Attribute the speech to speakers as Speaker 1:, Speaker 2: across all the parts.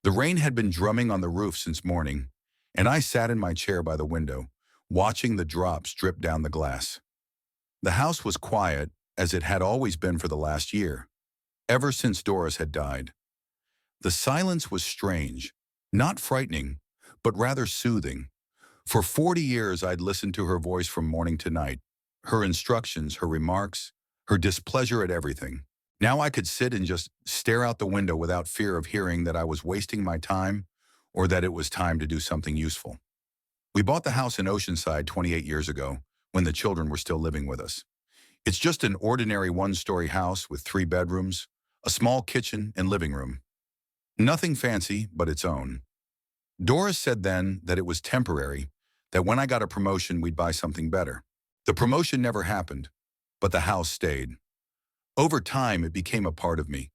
Speaker 1: The rain had been drumming on the roof since morning, and I sat in my chair by the window, watching the drops drip down the glass. The house was quiet, as it had always been for the last year, ever since Doris had died. The silence was strange, not frightening, but rather soothing. For 40 years I'd listened to her voice from morning to night, her instructions, her remarks, her displeasure at everything. Now I could sit and just stare out the window without fear of hearing that I was wasting my time or that it was time to do something useful. We bought the house in Oceanside 28 years ago, when the children were still living with us. It's just an ordinary one-story house with 3 bedrooms, a small kitchen and living room. Nothing fancy, but its own. Doris said then that it was temporary, that when I got a promotion we'd buy something better. The promotion never happened, but the house stayed. Over time, it became a part of me.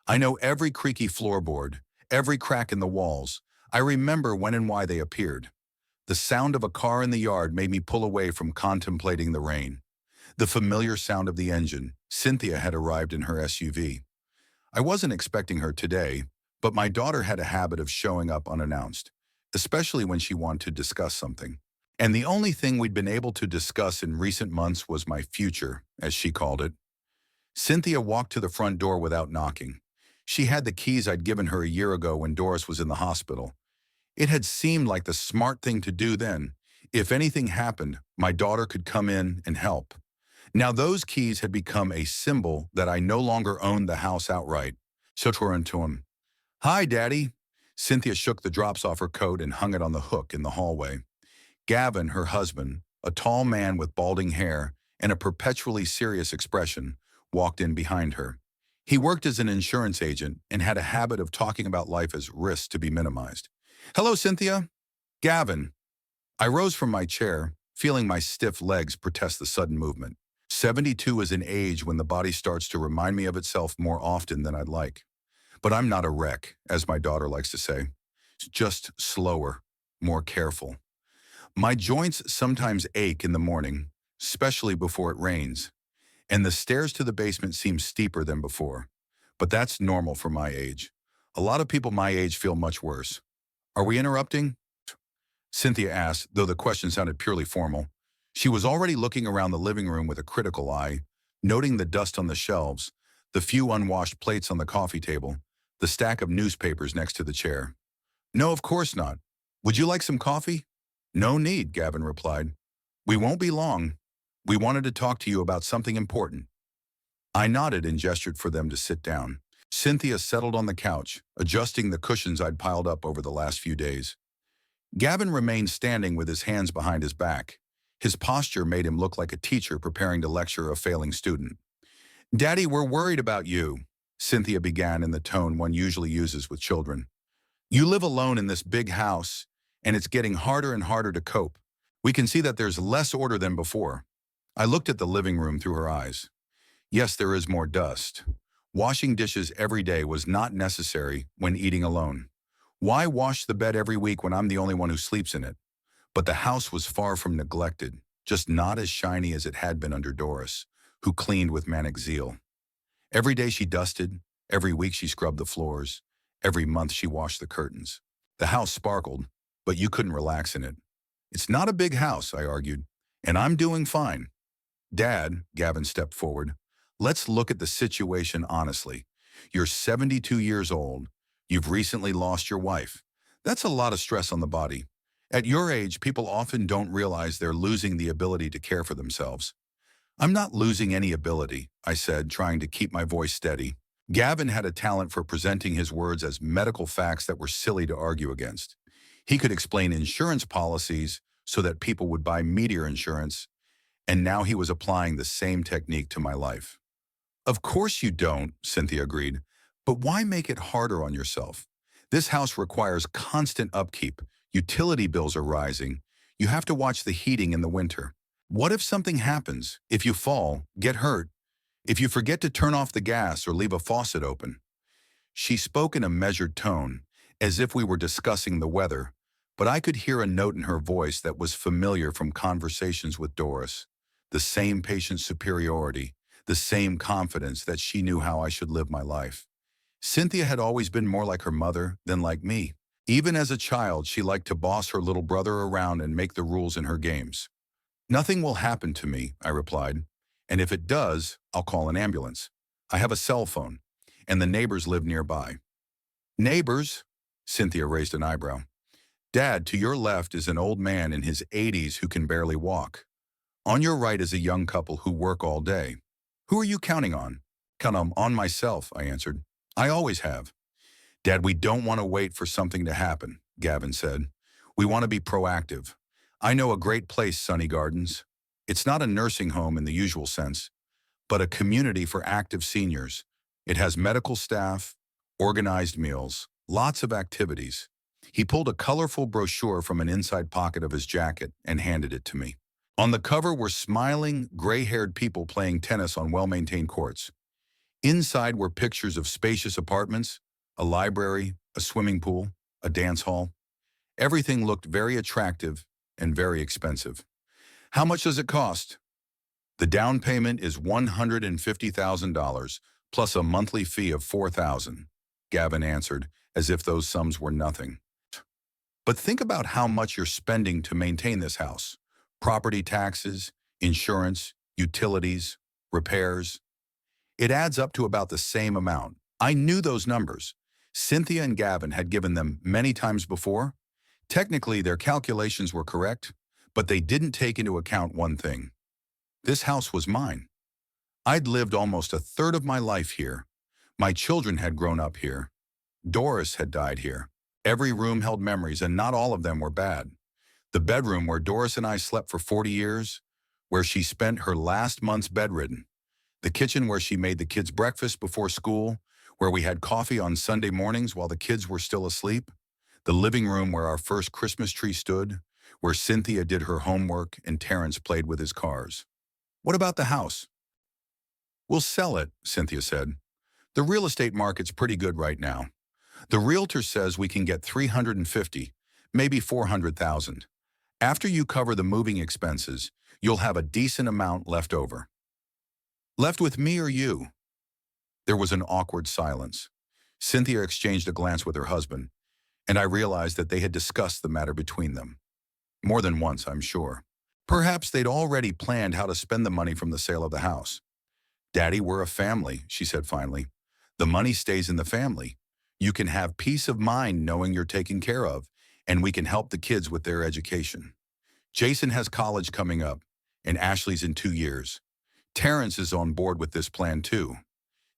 Speaker 1: I know every creaky floorboard, every crack in the walls. I remember when and why they appeared. The sound of a car in the yard made me pull away from contemplating the rain. The familiar sound of the engine. Cynthia had arrived in her SUV. I wasn't expecting her today, but my daughter had a habit of showing up unannounced, especially when she wanted to discuss something. And the only thing we'd been able to discuss in recent months was my future, as she called it. Cynthia walked to the front door without knocking. She had the keys I'd given her a year ago when Doris was in the hospital. It had seemed like the smart thing to do then. If anything happened, my daughter could come in and help. Now those keys had become a symbol that I no longer owned the house outright. Sotorantum. "Hi, Daddy." Cynthia shook the drops off her coat and hung it on the hook in the hallway. Gavin, her husband, a tall man with balding hair and a perpetually serious expression, walked in behind her. He worked as an insurance agent and had a habit of talking about life as risks to be minimized. "Hello, Cynthia." "Gavin." I rose from my chair, feeling my stiff legs protest the sudden movement. 72 is an age when the body starts to remind me of itself more often than I'd like. But I'm not a wreck, as my daughter likes to say. It's just slower, more careful. My joints sometimes ache in the morning, especially before it rains, and the stairs to the basement seem steeper than before. But that's normal for my age. A lot of people my age feel much worse. "Are we interrupting?" Cynthia asked, though the question sounded purely formal. She was already looking around the living room with a critical eye, noting the dust on the shelves, the few unwashed plates on the coffee table, the stack of newspapers next to the chair. "No, of course not. Would you like some coffee?" "No need," Gavin replied. "We won't be long. We wanted to talk to you about something important." I nodded and gestured for them to sit down. Cynthia settled on the couch, adjusting the cushions I'd piled up over the last few days. Gavin remained standing with his hands behind his back. His posture made him look like a teacher preparing to lecture a failing student. "Daddy, we're worried about you," Cynthia began in the tone one usually uses with children. "You live alone in this big house, and it's getting harder and harder to cope. We can see that there's less order than before." I looked at the living room through her eyes. Yes, there is more dust. Washing dishes every day was not necessary when eating alone. Why wash the bed every week when I'm the only one who sleeps in it? But the house was far from neglected, just not as shiny as it had been under Doris, who cleaned with manic zeal. Every day she dusted, every week she scrubbed the floors, every month she washed the curtains. The house sparkled, but you couldn't relax in it. "It's not a big house," I argued, "and I'm doing fine." "Dad," Gavin stepped forward, "let's look at the situation honestly. You're 72 years old. You've recently lost your wife. That's a lot of stress on the body. At your age, people often don't realize they're losing the ability to care for themselves." "I'm not losing any ability," I said, trying to keep my voice steady. Gavin had a talent for presenting his words as medical facts that were silly to argue against. He could explain insurance policies so that people would buy meteor insurance, and now he was applying the same technique to my life. "Of course you don't," Cynthia agreed, "but why make it harder on yourself? This house requires constant upkeep. Utility bills are rising. You have to watch the heating in the winter. What if something happens? If you fall, get hurt? If you forget to turn off the gas or leave a faucet open?" She spoke in a measured tone, as if we were discussing the weather, but I could hear a note in her voice that was familiar from conversations with Doris. The same patient superiority, the same confidence that she knew how I should live my life. Cynthia had always been more like her mother than like me. Even as a child, she liked to boss her little brother around and make the rules in her games. Nothing will happen to me, I replied. And if it does, I'll call an ambulance. I have a cell phone, and the neighbors live nearby. Neighbors? Cynthia raised an eyebrow. Dad, to your left is an old man in his 80s who can barely walk. On your right is a young couple who work all day. Who are you counting on? On myself, I answered. I always have. Dad, we don't want to wait for something to happen, Gavin said. We want to be proactive. I know a great place, Sunny Gardens. It's not a nursing home in the usual sense, but a community for active seniors. It has medical staff, organized meals, lots of activities. He pulled a colorful brochure from an inside pocket of his jacket and handed it to me. On the cover were smiling, gray-haired people playing tennis on well-maintained courts. Inside were pictures of spacious apartments, a library, a swimming pool, a dance hall. Everything looked very attractive and very expensive. How much does it cost? The down payment is $150,000 plus a monthly fee of $4,000, Gavin answered, as if those sums were nothing. But think about how much you're spending to maintain this house. Property taxes, insurance, utilities, repairs. It adds up to about the same amount. I knew those numbers. Cynthia and Gavin had given them many times before. Technically, their calculations were correct, but they didn't take into account one thing. This house was mine. I'd lived almost a third of my life here. My children had grown up here. Doris had died here. Every room held memories, and not all of them were bad. The bedroom where Doris and I slept for 40 years, where she spent her last months bedridden. The kitchen where she made the kids breakfast before school, where we had coffee on Sunday mornings while the kids were still asleep. The living room where our first Christmas tree stood, where Cynthia did her homework and Terrence played with his cars. What about the house? We'll sell it, Cynthia said. The real estate market's pretty good right now. The realtor says we can get $350,000, maybe $400,000. After you cover the moving expenses, you'll have a decent amount left over. Left with me or you? There was an awkward silence. Cynthia exchanged a glance with her husband, and I realized that they had discussed the matter between them. More than once, I'm sure. Perhaps they'd already planned how to spend the money from the sale of the house. Daddy, we're a family, she said finally. The money stays in the family. You can have peace of mind knowing you're taken care of, and we can help the kids with their education. Jason has college coming up, and Ashley's in 2 years. Terrence is on board with this plan too.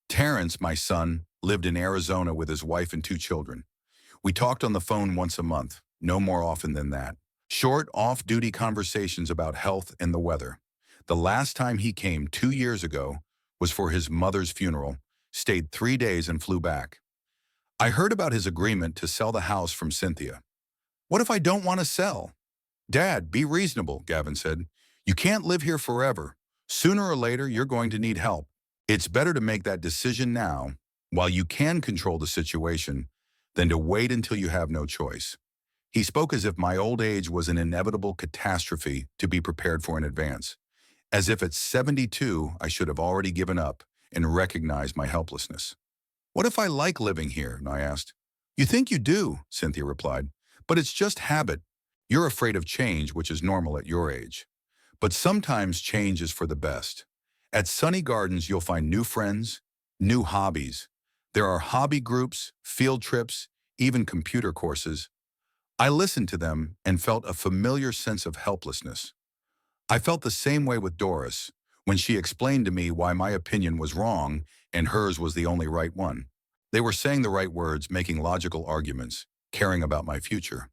Speaker 1: Terrence, my son, lived in Arizona with his wife and 2 children. We talked on the phone once a month, no more often than that. Short, off-duty conversations about health and the weather. The last time he came 2 years ago was for his mother's funeral, stayed 3 days and flew back. I heard about his agreement to sell the house from Cynthia. What if I don't want to sell? Dad, be reasonable, Gavin said. You can't live here forever. Sooner or later, you're going to need help. It's better to make that decision now, while you can control the situation, than to wait until you have no choice. He spoke as if my old age was an inevitable catastrophe to be prepared for in advance, as if at 72 I should have already given up and recognized my helplessness. What if I like living here? I asked. You think you do, Cynthia replied, but it's just habit. You're afraid of change, which is normal at your age. But sometimes change is for the best. At Sunny Gardens, you'll find new friends, new hobbies. There are hobby groups, field trips, even computer courses. I listened to them and felt a familiar sense of helplessness. I felt the same way with Doris when she explained to me why my opinion was wrong and hers was the only right one. They were saying the right words, making logical arguments, caring about my future.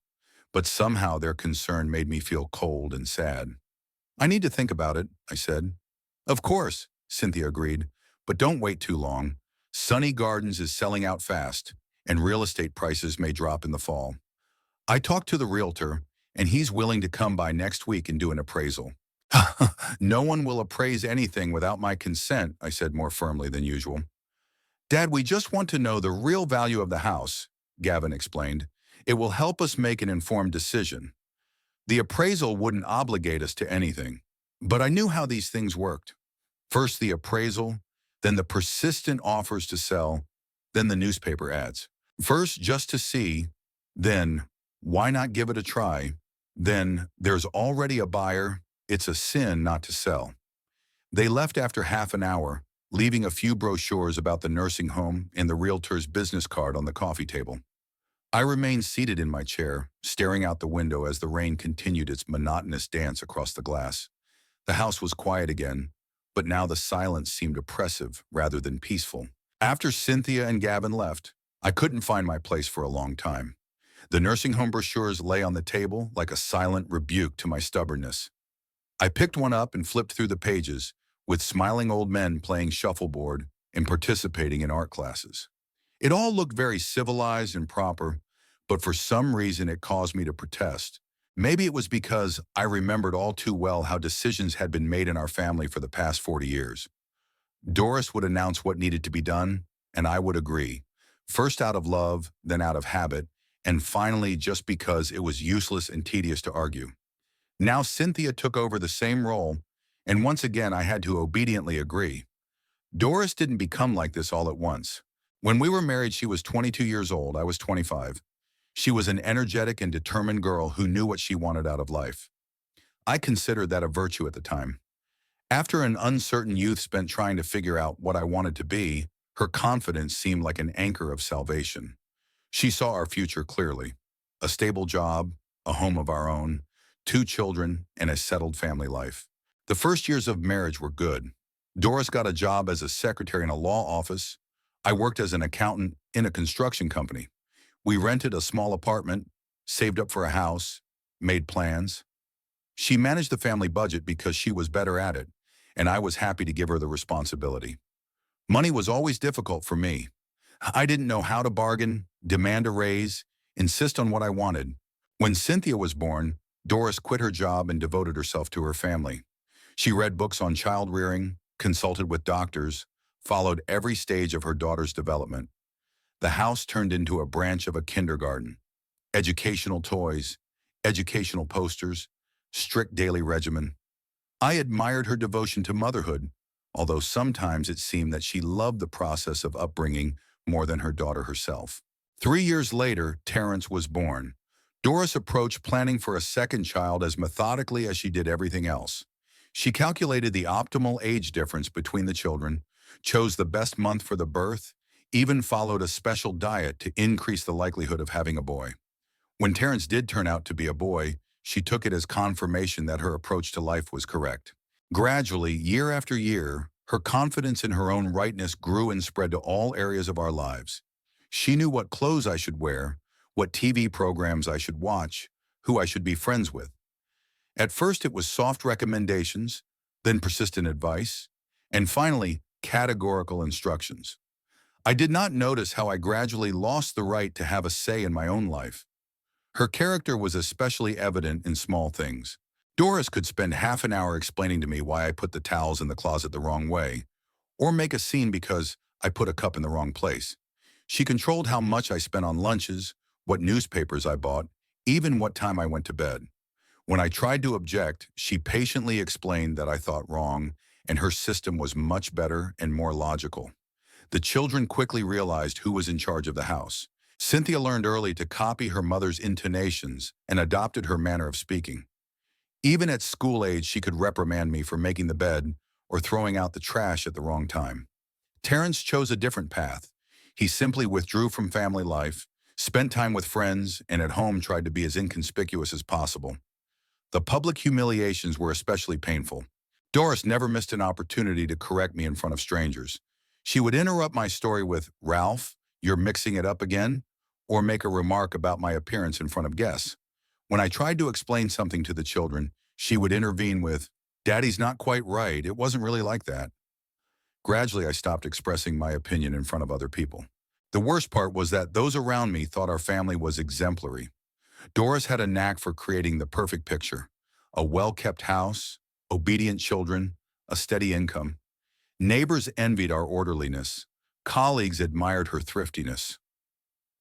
Speaker 1: But somehow their concern made me feel cold and sad. I need to think about it, I said. Of course, Cynthia agreed, but don't wait too long. Sunny Gardens is selling out fast, and real estate prices may drop in the fall. I talked to the realtor, and he's willing to come by next week and do an appraisal. No one will appraise anything without my consent, I said more firmly than usual. Dad, we just want to know the real value of the house, Gavin explained. It will help us make an informed decision. The appraisal wouldn't obligate us to anything, but I knew how these things worked. First the appraisal, then the persistent offers to sell, then the newspaper ads. First, just to see, then, why not give it a try? Then, there's already a buyer, it's a sin not to sell. They left after half an hour, leaving a few brochures about the nursing home and the realtor's business card on the coffee table. I remained seated in my chair, staring out the window as the rain continued its monotonous dance across the glass. The house was quiet again, but now the silence seemed oppressive rather than peaceful. After Cynthia and Gavin left, I couldn't find my place for a long time. The nursing home brochures lay on the table like a silent rebuke to my stubbornness. I picked one up and flipped through the pages, with smiling old men playing shuffleboard and participating in art classes. It all looked very civilized and proper, but for some reason it caused me to protest. Maybe it was because I remembered all too well how decisions had been made in our family for the past 40 years. Doris would announce what needed to be done, and I would agree. First out of love, then out of habit, and finally just because it was useless and tedious to argue. Now Cynthia took over the same role, and once again I had to obediently agree. Doris didn't become like this all at once. When we were married, she was 22 years old, I was 25. She was an energetic and determined girl who knew what she wanted out of life. I considered that a virtue at the time. After an uncertain youth spent trying to figure out what I wanted to be, her confidence seemed like an anchor of salvation. She saw our future clearly. A stable job, a home of our own, 2 children, and a settled family life. The first years of marriage were good. Doris got a job as a secretary in a law office. I worked as an accountant in a construction company. We rented a small apartment, saved up for a house, made plans. She managed the family budget because she was better at it, and I was happy to give her the responsibility. Money was always difficult for me. I didn't know how to bargain, demand a raise, insist on what I wanted. When Cynthia was born, Doris quit her job and devoted herself to her family. She read books on child rearing, consulted with doctors, followed every stage of her daughter's development. The house turned into a branch of a kindergarten. Educational toys, educational posters, strict daily regimen. I admired her devotion to motherhood, although sometimes it seemed that she loved the process of upbringing more than her daughter herself. 3 years later, Terrence was born. Doris approached planning for a second child as methodically as she did everything else. She calculated the optimal age difference between the children, chose the best month for the birth, even followed a special diet to increase the likelihood of having a boy. When Terrence did turn out to be a boy, she took it as confirmation that her approach to life was correct. Gradually, year after year, her confidence in her own rightness grew and spread to all areas of our lives. She knew what clothes I should wear, what TV programs I should watch, who I should be friends with. At first it was soft recommendations, then persistent advice, and finally categorical instructions. I did not notice how I gradually lost the right to have a say in my own life. Her character was especially evident in small things. Doris could spend half an hour explaining to me why I put the towels in the closet the wrong way, or make a scene because I put a cup in the wrong place. She controlled how much I spent on lunches, what newspapers I bought, even what time I went to bed. When I tried to object, she patiently explained that I thought wrong, and her system was much better and more logical. The children quickly realized who was in charge of the house. Cynthia learned early to copy her mother's intonations and adopted her manner of speaking. Even at school age, she could reprimand me for making the bed or throwing out the trash at the wrong time. Terrence chose a different path. He simply withdrew from family life, spent time with friends, and at home tried to be as inconspicuous as possible. The public humiliations were especially painful. Doris never missed an opportunity to correct me in front of strangers. She would interrupt my story with, "Ralph, you're mixing it up again," or make a remark about my appearance in front of guests. When I tried to explain something to the children, she would intervene with, "Daddy's not quite right, it wasn't really like that." Gradually, I stopped expressing my opinion in front of other people. The worst part was that those around me thought our family was exemplary. Doris had a knack for creating the perfect picture: a well-kept house, obedient children, a steady income. Neighbors envied our orderliness. Colleagues admired her thriftiness.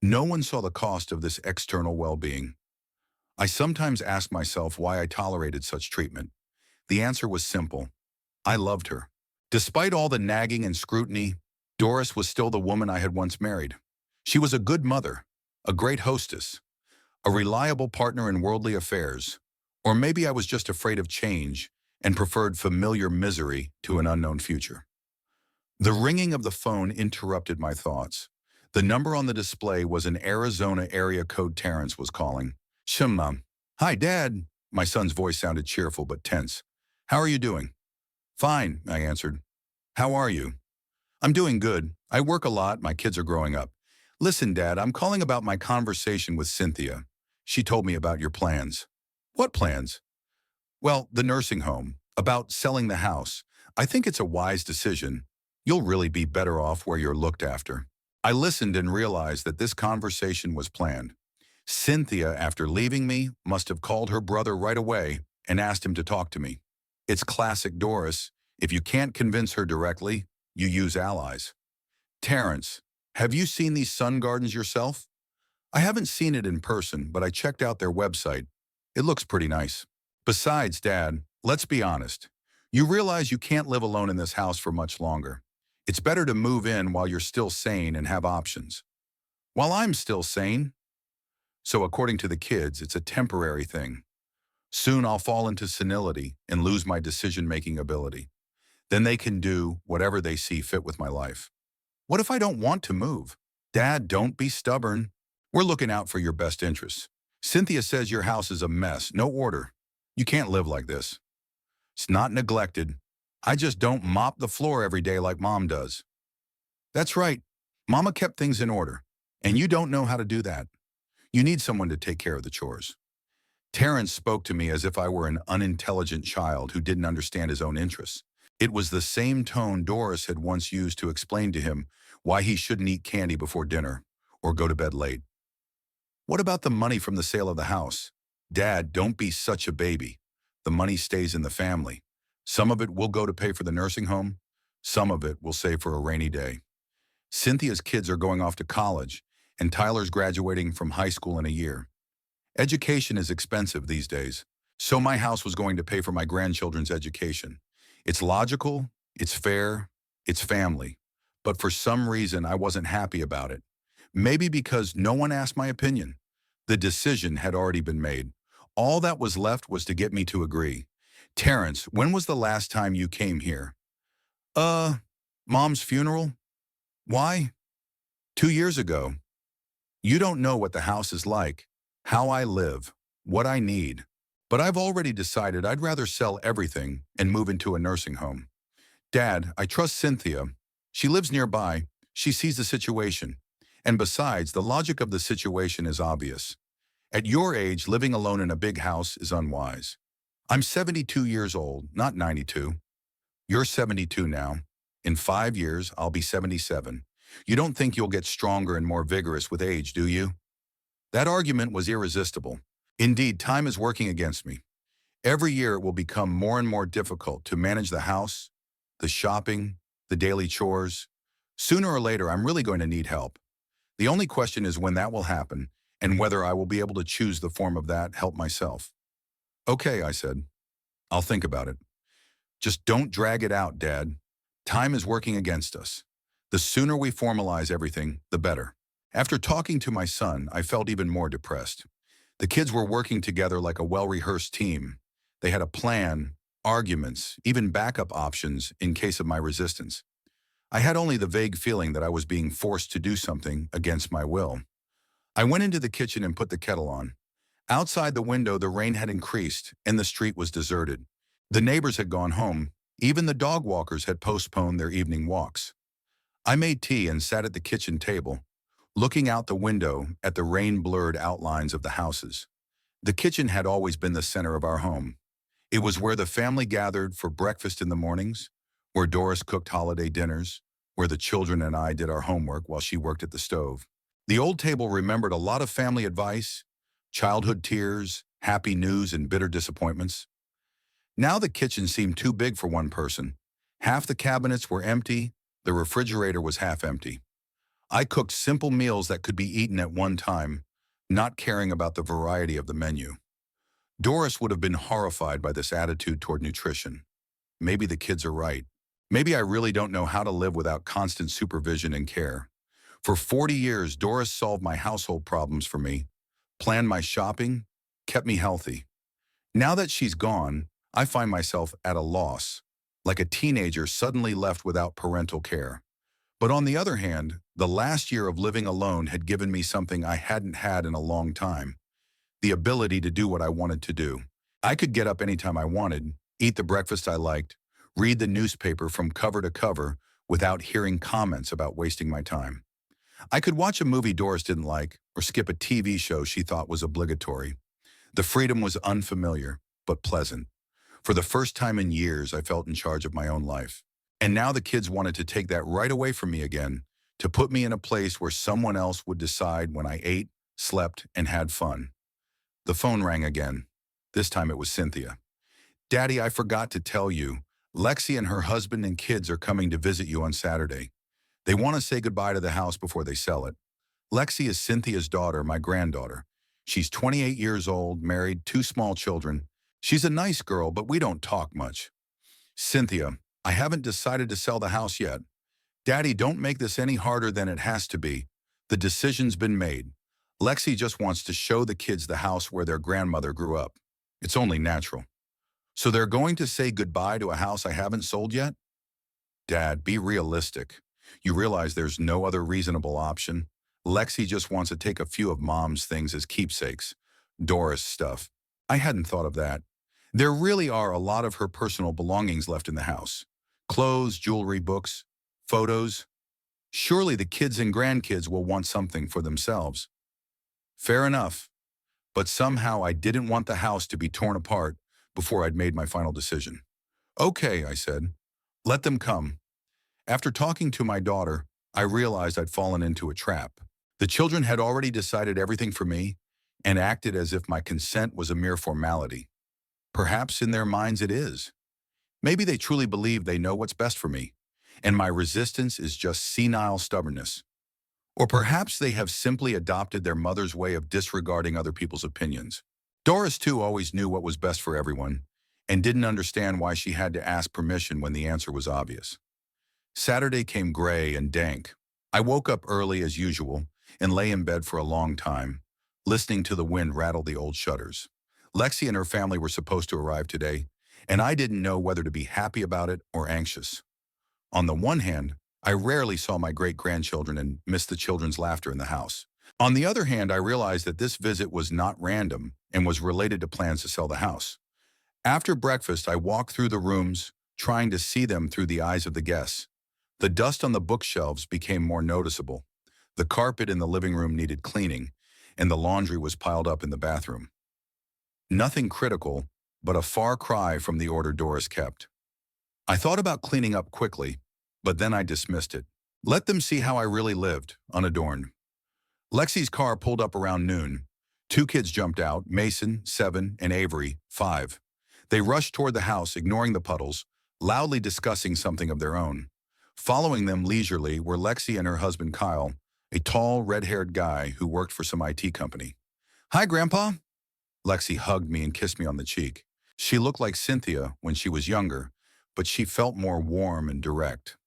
Speaker 1: No one saw the cost of this external well-being. I sometimes ask myself why I tolerated such treatment. The answer was simple: I loved her. Despite all the nagging and scrutiny, Doris was still the woman I had once married. She was a good mother, a great hostess, a reliable partner in worldly affairs. Or maybe I was just afraid of change and preferred familiar misery to an unknown future. The ringing of the phone interrupted my thoughts. The number on the display was an Arizona area code. Terrence was calling. Mom. Hi, Dad. My son's voice sounded cheerful but tense. How are you doing? Fine, I answered. How are you? I'm doing good. I work a lot. My kids are growing up. Listen, Dad, I'm calling about my conversation with Cynthia. She told me about your plans. What plans? Well, the nursing home, about selling the house. I think it's a wise decision. You'll really be better off where you're looked after. I listened and realized that this conversation was planned. Cynthia, after leaving me, must have called her brother right away and asked him to talk to me. It's classic Doris. If you can't convince her directly, you use allies. Terrence, have you seen these sun gardens yourself? I haven't seen it in person, but I checked out their website. It looks pretty nice. Besides, Dad, let's be honest. You realize you can't live alone in this house for much longer. It's better to move in while you're still sane and have options. While I'm still sane? So according to the kids, it's a temporary thing. Soon I'll fall into senility and lose my decision-making ability. Then they can do whatever they see fit with my life. What if I don't want to move? Dad, don't be stubborn. We're looking out for your best interests. Cynthia says your house is a mess, no order. You can't live like this. It's not neglected. I just don't mop the floor every day like Mom does. That's right. Mama kept things in order, and you don't know how to do that. You need someone to take care of the chores. Terrence spoke to me as if I were an unintelligent child who didn't understand his own interests. It was the same tone Doris had once used to explain to him why he shouldn't eat candy before dinner or go to bed late. What about the money from the sale of the house? Dad, don't be such a baby. The money stays in the family. Some of it will go to pay for the nursing home. Some of it will save for a rainy day. Cynthia's kids are going off to college, and Tyler's graduating from high school in a year. Education is expensive these days, so my house was going to pay for my grandchildren's education. It's logical, it's fair, it's family. But for some reason, I wasn't happy about it. Maybe because no one asked my opinion. The decision had already been made. All that was left was to get me to agree. Terrence, when was the last time you came here? Mom's funeral? Why? 2 years ago. You don't know what the house is like, how I live, what I need. But I've already decided I'd rather sell everything and move into a nursing home. Dad, I trust Cynthia. She lives nearby. She sees the situation. And besides, the logic of the situation is obvious. At your age, living alone in a big house is unwise. I'm 72 years old, not 92. You're 72 now. In 5 years, I'll be 77. You don't think you'll get stronger and more vigorous with age, do you? That argument was irresistible. Indeed, time is working against me. Every year it will become more and more difficult to manage the house, the shopping, the daily chores. Sooner or later, I'm really going to need help. The only question is when that will happen and whether I will be able to choose the form of that help myself. Okay, I said. I'll think about it. Just don't drag it out, Dad. Time is working against us. The sooner we formalize everything, the better. After talking to my son, I felt even more depressed. The kids were working together like a well-rehearsed team. They had a plan, arguments, even backup options in case of my resistance. I had only the vague feeling that I was being forced to do something against my will. I went into the kitchen and put the kettle on. Outside the window, the rain had increased and the street was deserted. The neighbors had gone home. Even the dog walkers had postponed their evening walks. I made tea and sat at the kitchen table, looking out the window at the rain-blurred outlines of the houses. The kitchen had always been the center of our home. It was where the family gathered for breakfast in the mornings, where Doris cooked holiday dinners, where the children and I did our homework while she worked at the stove. The old table remembered a lot of family advice, childhood tears, happy news, and bitter disappointments. Now the kitchen seemed too big for one person. Half the cabinets were empty, the refrigerator was half empty. I cooked simple meals that could be eaten at one time, not caring about the variety of the menu. Doris would have been horrified by this attitude toward nutrition. Maybe the kids are right. Maybe I really don't know how to live without constant supervision and care. For 40 years, Doris solved my household problems for me, planned my shopping, kept me healthy. Now that she's gone, I find myself at a loss, like a teenager suddenly left without parental care. But on the other hand, the last year of living alone had given me something I hadn't had in a long time, the ability to do what I wanted to do. I could get up anytime I wanted, eat the breakfast I liked, read the newspaper from cover to cover without hearing comments about wasting my time. I could watch a movie Doris didn't like or skip a TV show she thought was obligatory. The freedom was unfamiliar, but pleasant. For the first time in years, I felt in charge of my own life. And now the kids wanted to take that right away from me again, to put me in a place where someone else would decide when I ate, slept, and had fun. The phone rang again. This time it was Cynthia. "Daddy, I forgot to tell you. Lexi and her husband and kids are coming to visit you on Saturday. They want to say goodbye to the house before they sell it." Lexi is Cynthia's daughter, my granddaughter. She's 28 years old, married, two small children. She's a nice girl, but we don't talk much. "Cynthia, I haven't decided to sell the house yet. Daddy, don't make this any harder than it has to be. The decision's been made. Lexi just wants to show the kids the house where their grandmother grew up. It's only natural." "So they're going to say goodbye to a house I haven't sold yet?" "Dad, be realistic. You realize there's no other reasonable option? Lexi just wants to take a few of Mom's things as keepsakes. Doris stuff. I hadn't thought of that. There really are a lot of her personal belongings left in the house. Clothes, jewelry, books, photos. Surely the kids and grandkids will want something for themselves." "Fair enough. But somehow I didn't want the house to be torn apart before I'd made my final decision." "Okay," I said. "Let them come." After talking to my daughter, I realized I'd fallen into a trap. The children had already decided everything for me and acted as if my consent was a mere formality. Perhaps in their minds it is. Maybe they truly believe they know what's best for me, and my resistance is just senile stubbornness. Or perhaps they have simply adopted their mother's way of disregarding other people's opinions. Doris, too, always knew what was best for everyone and didn't understand why she had to ask permission when the answer was obvious. Saturday came gray and dank. I woke up early as usual and lay in bed for a long time, listening to the wind rattle the old shutters. Lexi and her family were supposed to arrive today, and I didn't know whether to be happy about it or anxious. On the one hand, I rarely saw my great-grandchildren and missed the children's laughter in the house. On the other hand, I realized that this visit was not random and was related to plans to sell the house. After breakfast, I walked through the rooms, trying to see them through the eyes of the guests. The dust on the bookshelves became more noticeable. The carpet in the living room needed cleaning, and the laundry was piled up in the bathroom. Nothing critical, but a far cry from the order Doris kept. I thought about cleaning up quickly, but then I dismissed it. Let them see how I really lived, unadorned. Lexi's car pulled up around noon. Two kids jumped out, Mason, 7, and Avery, 5. They rushed toward the house, ignoring the puddles, loudly discussing something of their own. Following them leisurely were Lexi and her husband Kyle, a tall, red-haired guy who worked for some IT company. "Hi, Grandpa." Lexi hugged me and kissed me on the cheek. She looked like Cynthia when she was younger, but she felt more warm and direct.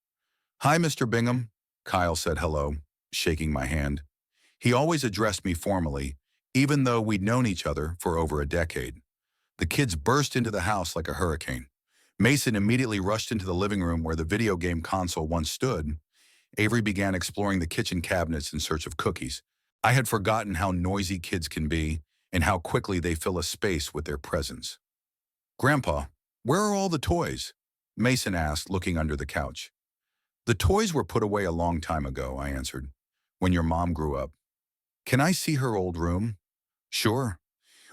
Speaker 1: "Hi, Mr. Bingham." Kyle said hello, shaking my hand. He always addressed me formally, even though we'd known each other for over a decade. The kids burst into the house like a hurricane. Mason immediately rushed into the living room where the video game console once stood. Avery began exploring the kitchen cabinets in search of cookies. I had forgotten how noisy kids can be and how quickly they fill a space with their presence. "Grandpa, where are all the toys?" Mason asked, looking under the couch. "The toys were put away a long time ago," I answered, "when your mom grew up." "Can I see her old room?" "Sure."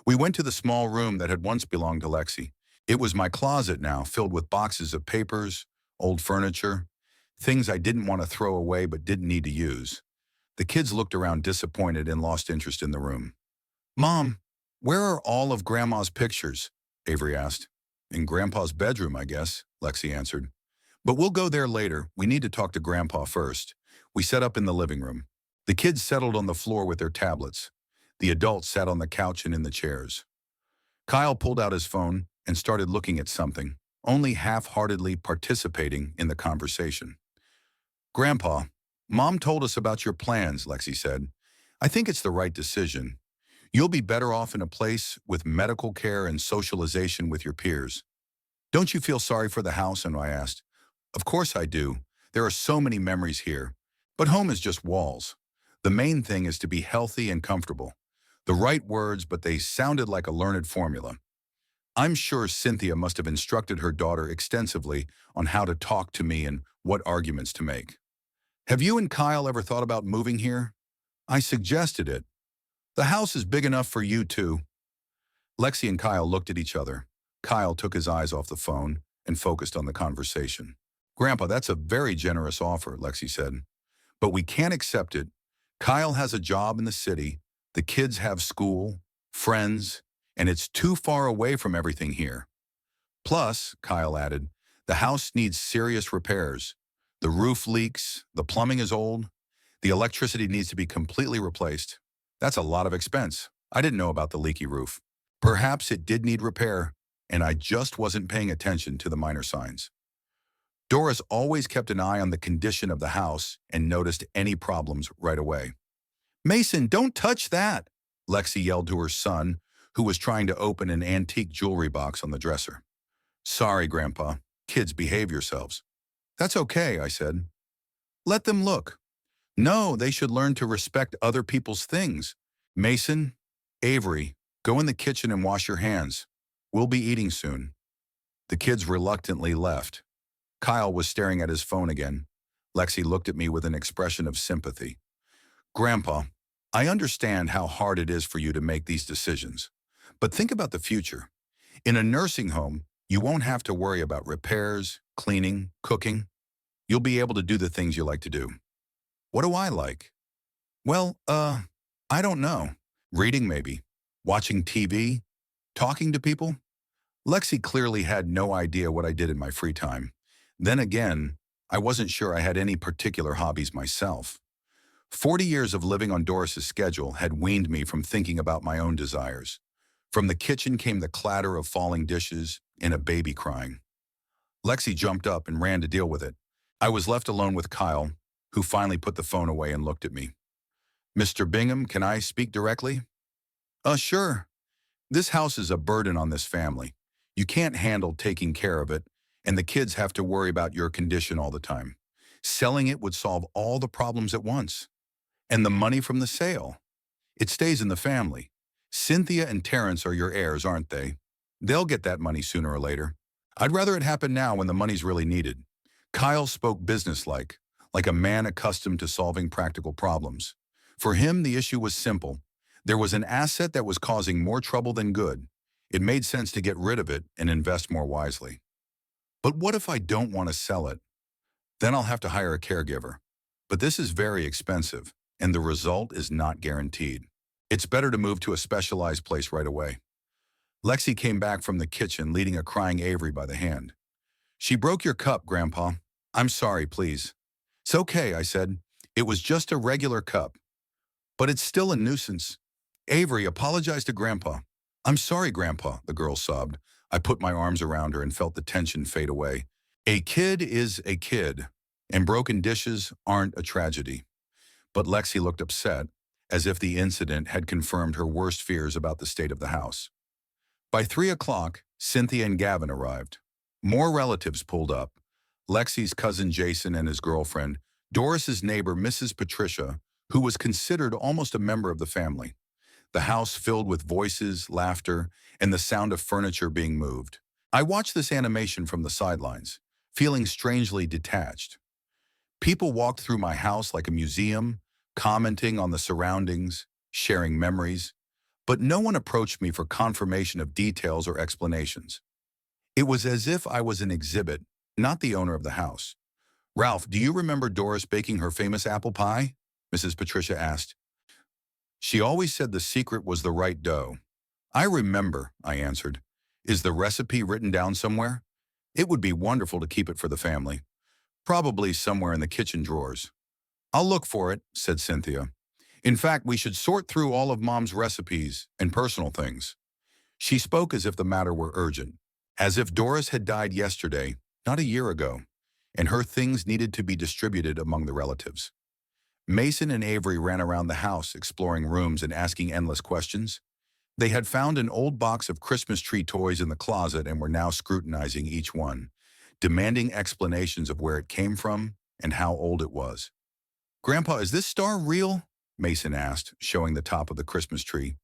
Speaker 1: We went to the small room that had once belonged to Lexi. It was my closet now, filled with boxes of papers, old furniture, things I didn't want to throw away but didn't need to use. The kids looked around disappointed and lost interest in the room. "Mom, where are all of Grandma's pictures?" Avery asked. "In Grandpa's bedroom, I guess," Lexi answered. "But we'll go there later. We need to talk to Grandpa first." We set up in the living room. The kids settled on the floor with their tablets. The adults sat on the couch and in the chairs. Kyle pulled out his phone and started looking at something, only half-heartedly participating in the conversation. Grandpa, Mom told us about your plans, Lexi said. I think it's the right decision. You'll be better off in a place with medical care and socialization with your peers. Don't you feel sorry for the house? And I asked. Of course I do. There are so many memories here. But home is just walls. The main thing is to be healthy and comfortable. The right words, but they sounded like a learned formula. I'm sure Cynthia must have instructed her daughter extensively on how to talk to me and what arguments to make. Have you and Kyle ever thought about moving here? I suggested it. The house is big enough for you two. Lexi and Kyle looked at each other. Kyle took his eyes off the phone and focused on the conversation. Grandpa, that's a very generous offer, Lexi said. But we can't accept it. Kyle has a job in the city, the kids have school, friends, and it's too far away from everything here. Plus, Kyle added, the house needs serious repairs. The roof leaks, the plumbing is old, the electricity needs to be completely replaced. That's a lot of expense. I didn't know about the leaky roof. Perhaps it did need repair, and I just wasn't paying attention to the minor signs. Doris always kept an eye on the condition of the house and noticed any problems right away. Mason, don't touch that, Lexi yelled to her son, who was trying to open an antique jewelry box on the dresser. Sorry, Grandpa. Kids, behave yourselves. That's okay, I said. Let them look. No, they should learn to respect other people's things. Mason, Avery, go in the kitchen and wash your hands. We'll be eating soon. The kids reluctantly left. Kyle was staring at his phone again. Lexi looked at me with an expression of sympathy. Grandpa, I understand how hard it is for you to make these decisions. But think about the future. In a nursing home, you won't have to worry about repairs, cleaning, cooking. You'll be able to do the things you like to do. What do I like? Well, I don't know. Reading maybe. Watching TV. Talking to people. Lexi clearly had no idea what I did in my free time. Then again, I wasn't sure I had any particular hobbies myself. 40 years of living on Doris's schedule had weaned me from thinking about my own desires. From the kitchen came the clatter of falling dishes and a baby crying. Lexi jumped up and ran to deal with it. I was left alone with Kyle, who finally put the phone away and looked at me. Mr. Bingham, can I speak directly? Sure. This house is a burden on this family. You can't handle taking care of it, and the kids have to worry about your condition all the time. Selling it would solve all the problems at once. And the money from the sale. It stays in the family. Cynthia and Terrence are your heirs, aren't they? They'll get that money sooner or later. I'd rather it happen now when the money's really needed. Kyle spoke businesslike, like a man accustomed to solving practical problems. For him, the issue was simple. There was an asset that was causing more trouble than good. It made sense to get rid of it and invest more wisely. But what if I don't want to sell it? Then I'll have to hire a caregiver. But this is very expensive, and the result is not guaranteed. It's better to move to a specialized place right away. Lexi came back from the kitchen leading a crying Avery by the hand. She broke your cup, Grandpa. I'm sorry, please. It's okay, I said. It was just a regular cup. But it's still a nuisance. Avery, apologize to Grandpa. I'm sorry, Grandpa, the girl sobbed. I put my arms around her and felt the tension fade away. A kid is a kid, and broken dishes aren't a tragedy. But Lexi looked upset, as if the incident had confirmed her worst fears about the state of the house. By 3 o'clock, Cynthia and Gavin arrived. More relatives pulled up. Lexi's cousin Jason and his girlfriend, Doris's neighbor Mrs. Patricia, who was considered almost a member of the family. The house filled with voices, laughter, and the sound of furniture being moved. I watched this animation from the sidelines, feeling strangely detached. People walked through my house like a museum, commenting on the surroundings, sharing memories, but no one approached me for confirmation of details or explanations. It was as if I was an exhibit, not the owner of the house. Ralph, do you remember Doris baking her famous apple pie? Mrs. Patricia asked. She always said the secret was the right dough. I remember, I answered. Is the recipe written down somewhere? It would be wonderful to keep it for the family. Probably somewhere in the kitchen drawers. I'll look for it, said Cynthia. In fact, we should sort through all of Mom's recipes and personal things. She spoke as if the matter were urgent. as if Doris had died yesterday, not a year ago, and her things needed to be distributed among the relatives. Mason and Avery ran around the house, exploring rooms and asking endless questions. They had found an old box of Christmas tree toys in the closet and were now scrutinizing each one, demanding explanations of where it came from and how old it was. "Grandpa, is this star real?" Mason asked, showing the top of the Christmas tree.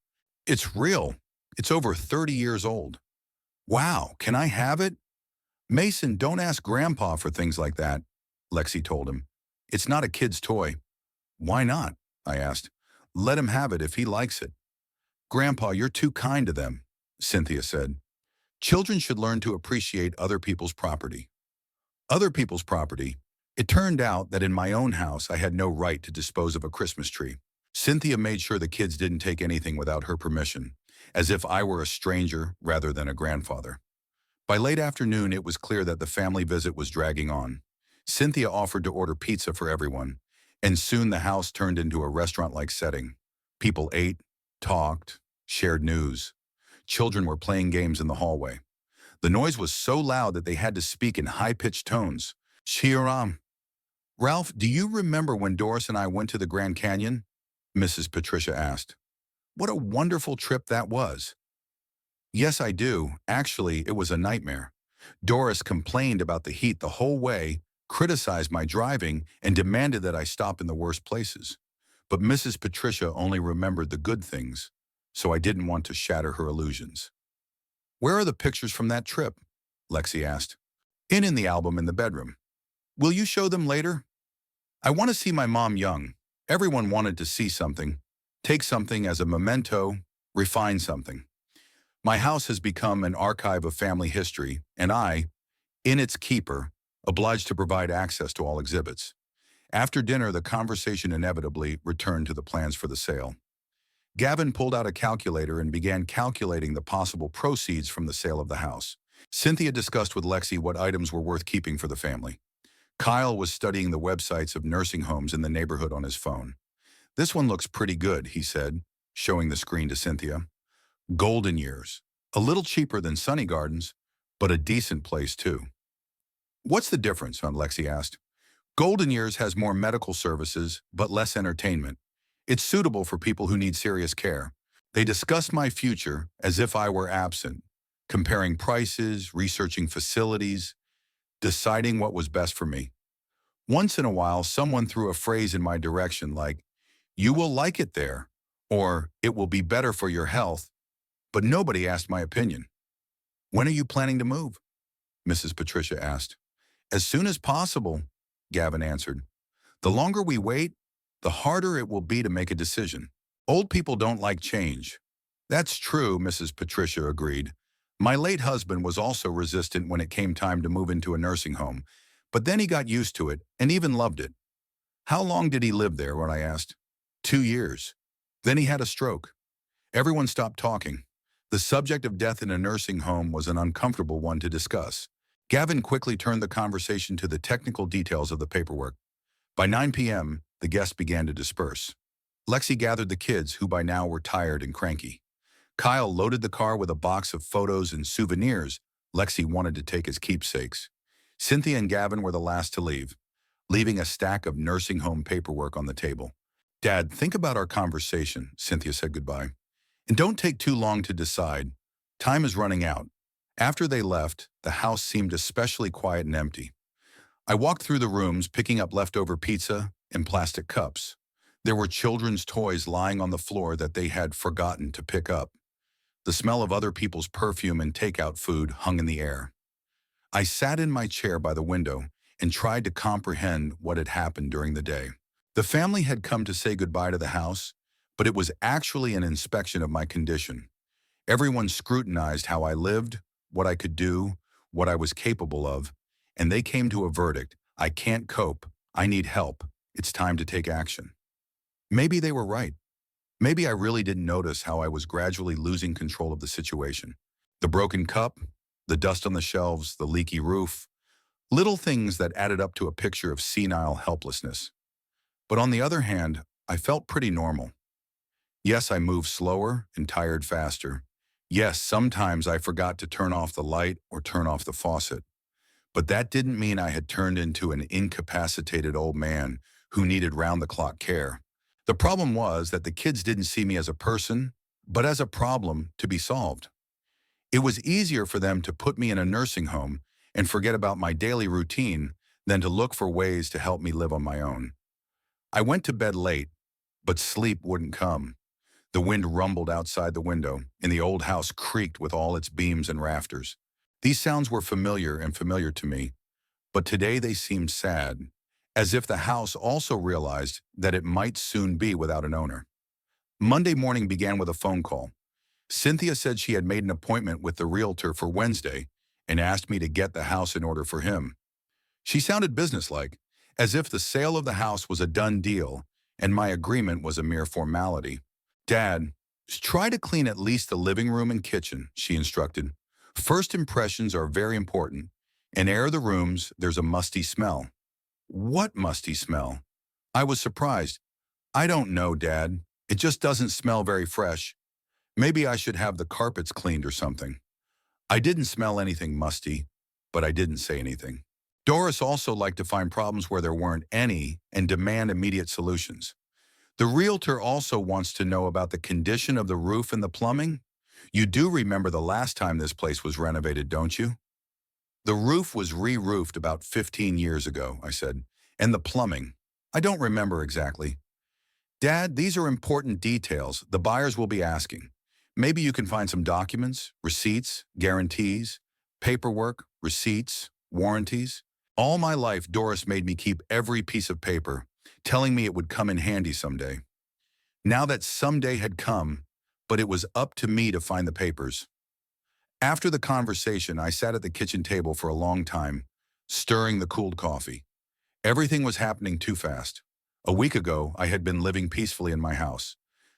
Speaker 1: "It's real. It's over 30 years old." "Wow, can I have it?" "Mason, don't ask Grandpa for things like that," Lexi told him. "It's not a kid's toy." "Why not?" I asked. "Let him have it if he likes it." "Grandpa, you're too kind to them," Cynthia said. "Children should learn to appreciate other people's property." Other people's property? It turned out that in my own house I had no right to dispose of a Christmas tree. Cynthia made sure the kids didn't take anything without her permission, as if I were a stranger rather than a grandfather. By late afternoon, it was clear that the family visit was dragging on. Cynthia offered to order pizza for everyone, and soon the house turned into a restaurant-like setting. People ate, talked, shared news. Children were playing games in the hallway. The noise was so loud that they had to speak in high-pitched tones. "Shiram. Ralph, do you remember when Doris and I went to the Grand Canyon?" Mrs. Patricia asked. "What a wonderful trip that was." "Yes, I do. Actually, it was a nightmare. Doris complained about the heat the whole way, criticized my driving, and demanded that I stop in the worst places. But Mrs. Patricia only remembered the good things, so I didn't want to shatter her illusions." "Where are the pictures from that trip?" Lexi asked. In the album in the bedroom." "Will you show them later?" "I want to see my mom young. Everyone wanted to see something. Take something as a memento, refine something. My house has become an archive of family history, and I, in its keeper, obliged to provide access to all exhibits." After dinner, the conversation inevitably returned to the plans for the sale. Gavin pulled out a calculator and began calculating the possible proceeds from the sale of the house. Cynthia discussed with Lexi what items were worth keeping for the family. Kyle was studying the websites of nursing homes in the neighborhood on his phone. "This one looks pretty good," he said, showing the screen to Cynthia. "Golden Years. A little cheaper than Sunny Gardens, but a decent place too." "What's the difference?" Lexi asked. "Golden Years has more medical services, but less entertainment. It's suitable for people who need serious care." They discussed my future as if I were absent, comparing prices, researching facilities, deciding what was best for me. Once in a while, someone threw a phrase in my direction like, "You will like it there," or "It will be better for your health," but nobody asked my opinion. "When are you planning to move?" Mrs. Patricia asked. "As soon as possible," Gavin answered. "The longer we wait, the harder it will be to make a decision. Old people don't like change." "That's true," Mrs. Patricia agreed. "My late husband was also resistant when it came time to move into a nursing home, but then he got used to it and even loved it." "How long did he live there?" when I asked. 2 years. Then he had a stroke." Everyone stopped talking. The subject of death in a nursing home was an uncomfortable one to discuss. Gavin quickly turned the conversation to the technical details of the paperwork. By 9 p.m., the guests began to disperse. Lexi gathered the kids, who by now were tired and cranky. Kyle loaded the car with a box of photos and souvenirs Lexi wanted to take as keepsakes. Cynthia and Gavin were the last to leave, leaving a stack of nursing home paperwork on the table. "Dad, think about our conversation," Cynthia said goodbye. "And don't take too long to decide. Time is running out." After they left, the house seemed especially quiet and empty. I walked through the rooms, picking up leftover pizza and plastic cups. There were children's toys lying on the floor that they had forgotten to pick up. The smell of other people's perfume and takeout food hung in the air. I sat in my chair by the window and tried to comprehend what had happened during the day. The family had come to say goodbye to the house, but it was actually an inspection of my condition. Everyone scrutinized how I lived, what I could do, what I was capable of, and they came to a verdict: I can't cope, I need help, it's time to take action. Maybe they were right. Maybe I really didn't notice how I was gradually losing control of the situation. The broken cup, the dust on the shelves, the leaky roof, little things that added up to a picture of senile helplessness. But on the other hand, I felt pretty normal. Yes, I moved slower and tired faster, Yes, sometimes I forgot to turn off the light or turn off the faucet, but that didn't mean I had turned into an incapacitated old man who needed round-the-clock care. The problem was that the kids didn't see me as a person, but as a problem to be solved. It was easier for them to put me in a nursing home and forget about my daily routine than to look for ways to help me live on my own. I went to bed late, but sleep wouldn't come. The wind rumbled outside the window, and the old house creaked with all its beams and rafters. These sounds were familiar to me, but today they seemed sad, as if the house also realized that it might soon be without an owner. Monday morning began with a phone call. Cynthia said she had made an appointment with the realtor for Wednesday and asked me to get the house in order for him. She sounded businesslike, as if the sale of the house was a done deal and my agreement was a mere formality. Dad, try to clean at least the living room and kitchen, she instructed. First impressions are very important, and air the rooms, there's a musty smell. What musty smell? I was surprised. I don't know, Dad. It just doesn't smell very fresh. Maybe I should have the carpets cleaned or something. I didn't smell anything musty, but I didn't say anything. Doris also liked to find problems where there weren't any and demand immediate solutions. The realtor also wants to know about the condition of the roof and the plumbing. You do remember the last time this place was renovated, don't you? The roof was re-roofed about 15 years ago, I said. And the plumbing. I don't remember exactly. Dad, these are important details the buyers will be asking. Maybe you can find some documents, receipts, guarantees, paperwork, receipts, warranties. All my life, Doris made me keep every piece of paper, telling me it would come in handy someday. Now that someday had come, but it was up to me to find the papers. After the conversation, I sat at the kitchen table for a long time, stirring the cooled coffee. Everything was happening too fast. A week ago, I had been living peacefully in my house,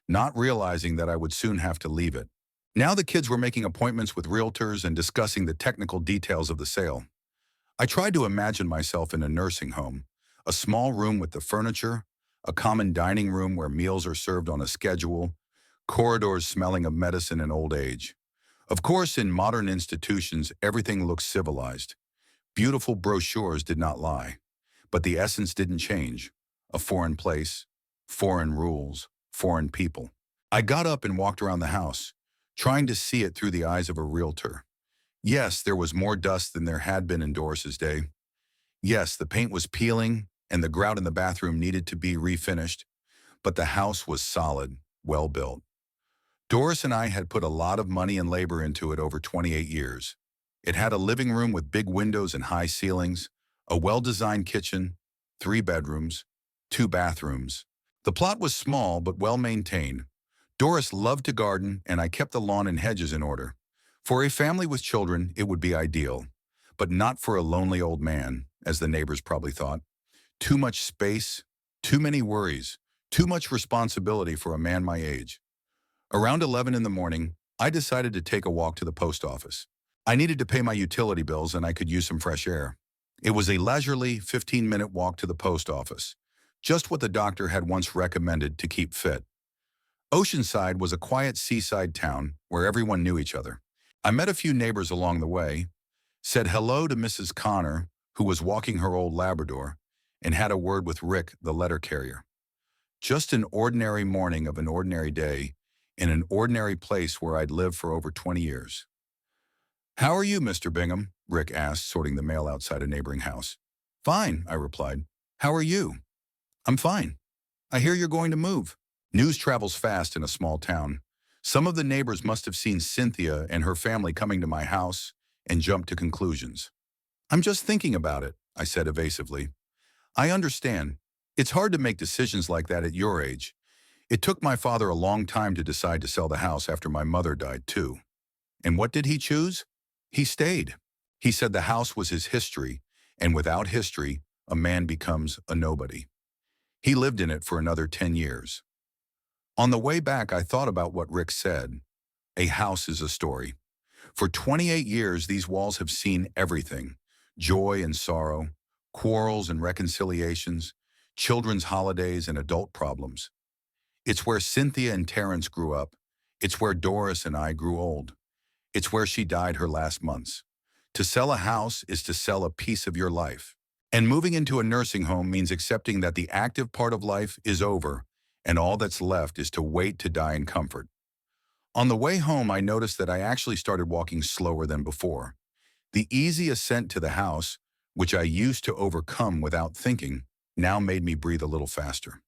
Speaker 1: not realizing that I would soon have to leave it. Now the kids were making appointments with realtors and discussing the technical details of the sale. I tried to imagine myself in a nursing home, a small room with the furniture, a common dining room where meals are served on a schedule, corridors smelling of medicine and old age. Of course, in modern institutions, everything looks civilized. Beautiful brochures did not lie, but the essence didn't change. A foreign place, foreign rules, foreign people. I got up and walked around the house, trying to see it through the eyes of a realtor. Yes, there was more dust than there had been in Doris's day. Yes, the paint was peeling and the grout in the bathroom needed to be refinished, but the house was solid, well built. Doris and I had put a lot of money and labor into it over 28 years. It had a living room with big windows and high ceilings, a well-designed kitchen, 3 bedrooms, 2 bathrooms. The plot was small but well-maintained. Doris loved to garden, and I kept the lawn and hedges in order. For a family with children, it would be ideal, but not for a lonely old man, as the neighbors probably thought. Too much space, too many worries, too much responsibility for a man my age. Around 11 in the morning, I decided to take a walk to the post office. I needed to pay my utility bills and I could use some fresh air. It was a leisurely 15-minute walk to the post office, just what the doctor had once recommended to keep fit. Oceanside was a quiet seaside town where everyone knew each other. I met a few neighbors along the way, said hello to Mrs. Connor, who was walking her old Labrador, and had a word with Rick, the letter carrier. Just an ordinary morning of an ordinary day in an ordinary place where I'd lived for over 20 years. "How are you, Mr. Bingham?" Rick asked, sorting the mail outside a neighboring house. "Fine," I replied. "How are you?" "I'm fine. I hear you're going to move." News travels fast in a small town. Some of the neighbors must have seen Cynthia and her family coming to my house and jumped to conclusions. "I'm just thinking about it," I said evasively. "I understand. It's hard to make decisions like that at your age. It took my father a long time to decide to sell the house after my mother died, too. And what did he choose? He stayed. He said the house was his history, and without history, a man becomes a nobody. He lived in it for another 10 years. On the way back, I thought about what Rick said. A house is a story. For 28 years, these walls have seen everything: joy and sorrow, quarrels and reconciliations, children's holidays and adult problems. It's where Cynthia and Terrence grew up. It's where Doris and I grew old. It's where she died her last months. To sell a house is to sell a piece of your life. And moving into a nursing home means accepting that the active part of life is over, and all that's left is to wait to die in comfort. On the way home, I noticed that I actually started walking slower than before. The easy ascent to the house, which I used to overcome without thinking, now made me breathe a little faster.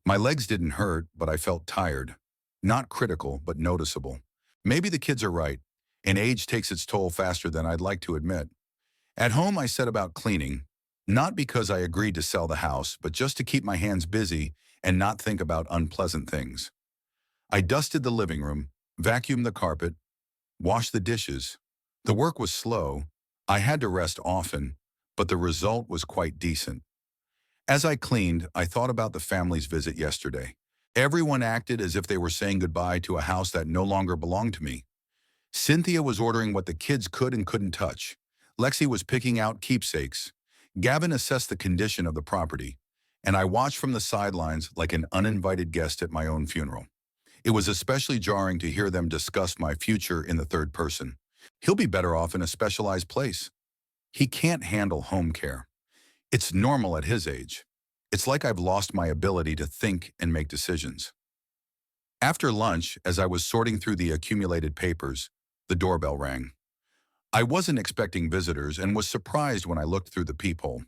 Speaker 1: My legs didn't hurt, but I felt tired. Not critical, but noticeable. Maybe the kids are right, and age takes its toll faster than I'd like to admit. At home, I set about cleaning, not because I agreed to sell the house, but just to keep my hands busy and not think about unpleasant things. I dusted the living room, vacuumed the carpet, washed the dishes. The work was slow. I had to rest often, but the result was quite decent. As I cleaned, I thought about the family's visit yesterday. Everyone acted as if they were saying goodbye to a house that no longer belonged to me. Cynthia was ordering what the kids could and couldn't touch. Lexi was picking out keepsakes. Gavin assessed the condition of the property, and I watched from the sidelines like an uninvited guest at my own funeral. It was especially jarring to hear them discuss my future in the third person. He'll be better off in a specialized place. He can't handle home care. It's normal at his age. It's like I've lost my ability to think and make decisions. After lunch, as I was sorting through the accumulated papers, the doorbell rang. I wasn't expecting visitors and was surprised when I looked through the peephole.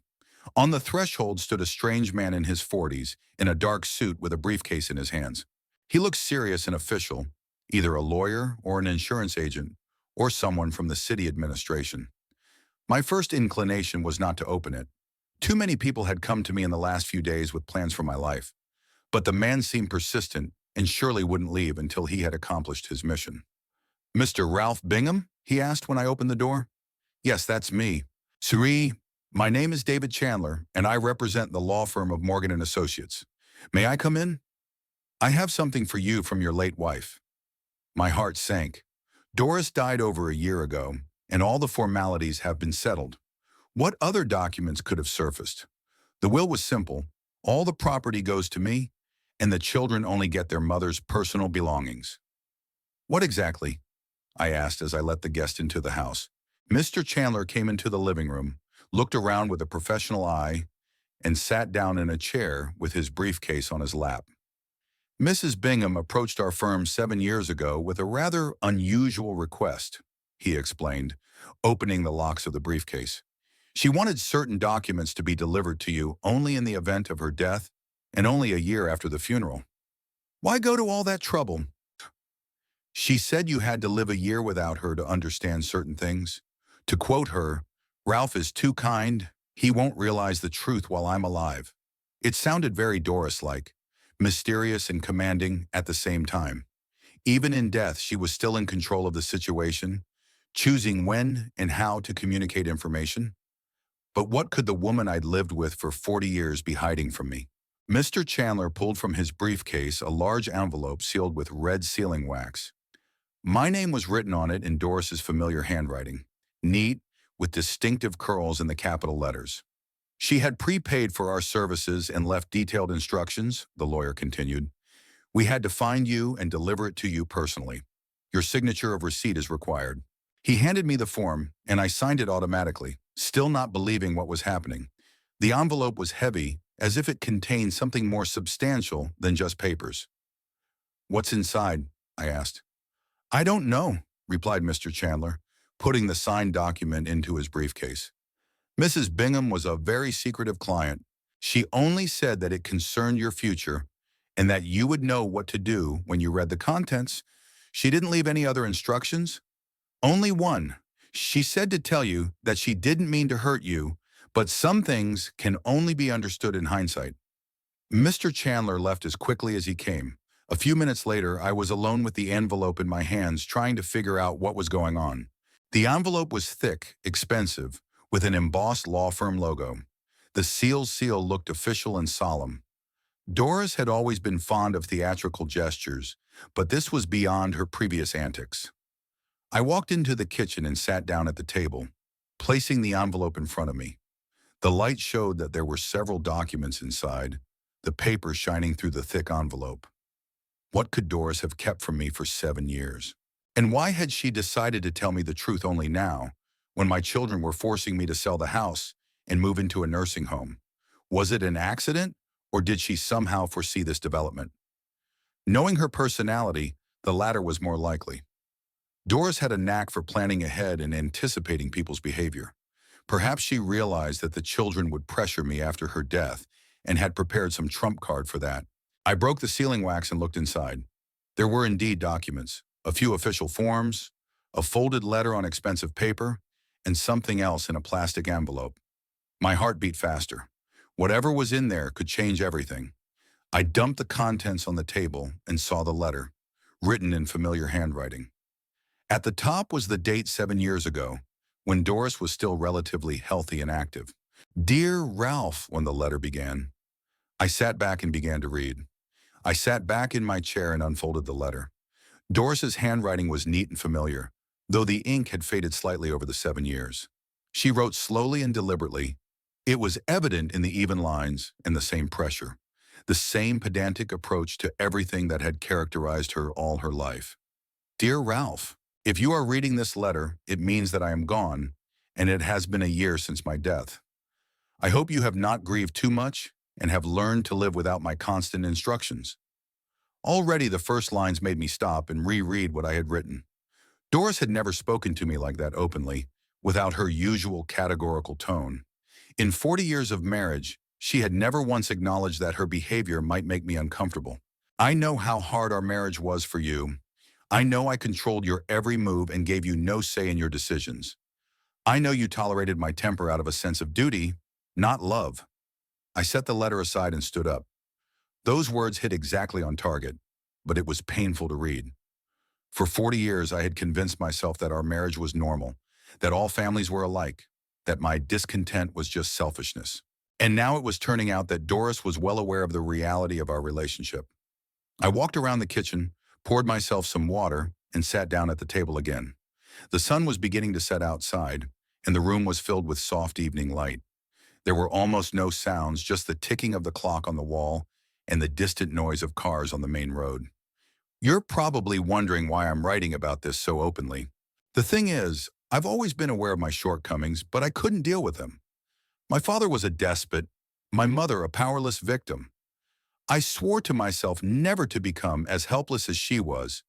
Speaker 1: On the threshold stood a strange man in his 40s, in a dark suit with a briefcase in his hands. He looked serious and official, either a lawyer or an insurance agent, or someone from the city administration. My first inclination was not to open it. Too many people had come to me in the last few days with plans for my life. But the man seemed persistent and surely wouldn't leave until he had accomplished his mission. "Mr. Ralph Bingham?" he asked when I opened the door. "Yes, that's me. Suri, my name is David Chandler, and I represent the law firm of Morgan and Associates. May I come in? I have something for you from your late wife." My heart sank. Doris died over a year ago, and all the formalities have been settled. What other documents could have surfaced? The will was simple. All the property goes to me, and the children only get their mother's personal belongings. "What exactly?" I asked as I let the guest into the house. Mr. Chandler came into the living room, looked around with a professional eye, and sat down in a chair with his briefcase on his lap. "Mrs. Bingham approached our firm 7 years ago with a rather unusual request," he explained, opening the locks of the briefcase. "She wanted certain documents to be delivered to you only in the event of her death and only a year after the funeral." "Why go to all that trouble?" "She said you had to live a year without her to understand certain things. To quote her, 'Ralph is too kind. He won't realize the truth while I'm alive.'" It sounded very Doris-like, mysterious and commanding at the same time. Even in death, she was still in control of the situation, choosing when and how to communicate information. But what could the woman I'd lived with for 40 years be hiding from me? Mr. Chandler pulled from his briefcase a large envelope sealed with red sealing wax. My name was written on it in Doris's familiar handwriting, neat, with distinctive curls in the capital letters. "She had prepaid for our services and left detailed instructions," the lawyer continued. "We had to find you and deliver it to you personally. Your signature of receipt is required." He handed me the form, and I signed it automatically, still not believing what was happening. The envelope was heavy, as if it contained something more substantial than just papers. "What's inside?" I asked. "I don't know," replied Mr. Chandler, putting the signed document into his briefcase. "Mrs. Bingham was a very secretive client. She only said that it concerned your future and that you would know what to do when you read the contents. She didn't leave any other instructions. Only one. She said to tell you that she didn't mean to hurt you, but some things can only be understood in hindsight." Mr. Chandler left as quickly as he came. A few minutes later, I was alone with the envelope in my hands, trying to figure out what was going on. The envelope was thick, expensive, with an embossed law firm logo. The seal looked official and solemn. Doris had always been fond of theatrical gestures, but this was beyond her previous antics. I walked into the kitchen and sat down at the table, placing the envelope in front of me. The light showed that there were several documents inside, the paper shining through the thick envelope. What could Doris have kept from me for 7 years? And why had she decided to tell me the truth only now, when my children were forcing me to sell the house and move into a nursing home? Was it an accident, or did she somehow foresee this development? Knowing her personality, the latter was more likely. Doris had a knack for planning ahead and anticipating people's behavior. Perhaps she realized that the children would pressure me after her death and had prepared some trump card for that. I broke the sealing wax and looked inside. There were indeed documents, a few official forms, a folded letter on expensive paper, and something else in a plastic envelope. My heart beat faster. Whatever was in there could change everything. I dumped the contents on the table and saw the letter, written in familiar handwriting. At the top was the date 7 years ago, when Doris was still relatively healthy and active. Dear Ralph, when the letter began. I sat back and began to read. I sat back in my chair and unfolded the letter. Doris's handwriting was neat and familiar, though the ink had faded slightly over the 7 years. She wrote slowly and deliberately. It was evident in the even lines and the same pressure, the same pedantic approach to everything that had characterized her all her life. Dear Ralph, if you are reading this letter, it means that I am gone, and it has been a year since my death. I hope you have not grieved too much and have learned to live without my constant instructions. Already the first lines made me stop and reread what I had written. Doris had never spoken to me like that openly, without her usual categorical tone. In 40 years of marriage, she had never once acknowledged that her behavior might make me uncomfortable. I know how hard our marriage was for you. I know I controlled your every move and gave you no say in your decisions. I know you tolerated my temper out of a sense of duty, not love. I set the letter aside and stood up. Those words hit exactly on target, but it was painful to read. For 40 years, I had convinced myself that our marriage was normal, that all families were alike, that my discontent was just selfishness. And now it was turning out that Doris was well aware of the reality of our relationship. I walked around the kitchen, poured myself some water, and sat down at the table again. The sun was beginning to set outside, and the room was filled with soft evening light. There were almost no sounds, just the ticking of the clock on the wall and the distant noise of cars on the main road. You're probably wondering why I'm writing about this so openly. The thing is, I've always been aware of my shortcomings, but I couldn't deal with them. My father was a despot, my mother a powerless victim. I swore to myself never to become as helpless as she was,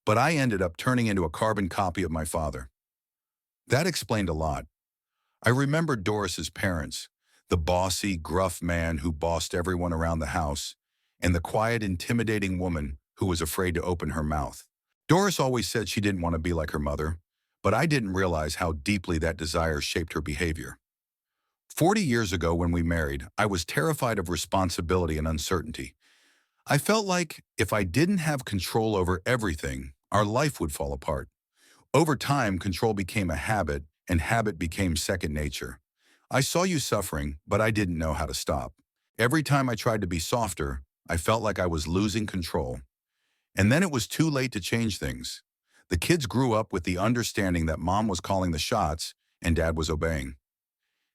Speaker 1: but I ended up turning into a carbon copy of my father. That explained a lot. I remembered Doris's parents, the bossy, gruff man who bossed everyone around the house, and the quiet, intimidating woman who was afraid to open her mouth. Doris always said she didn't want to be like her mother, but I didn't realize how deeply that desire shaped her behavior. 40 years ago when we married, I was terrified of responsibility and uncertainty. I felt like if I didn't have control over everything, our life would fall apart. Over time, control became a habit, and habit became second nature. I saw you suffering, but I didn't know how to stop. Every time I tried to be softer, I felt like I was losing control. And then it was too late to change things. The kids grew up with the understanding that mom was calling the shots and dad was obeying.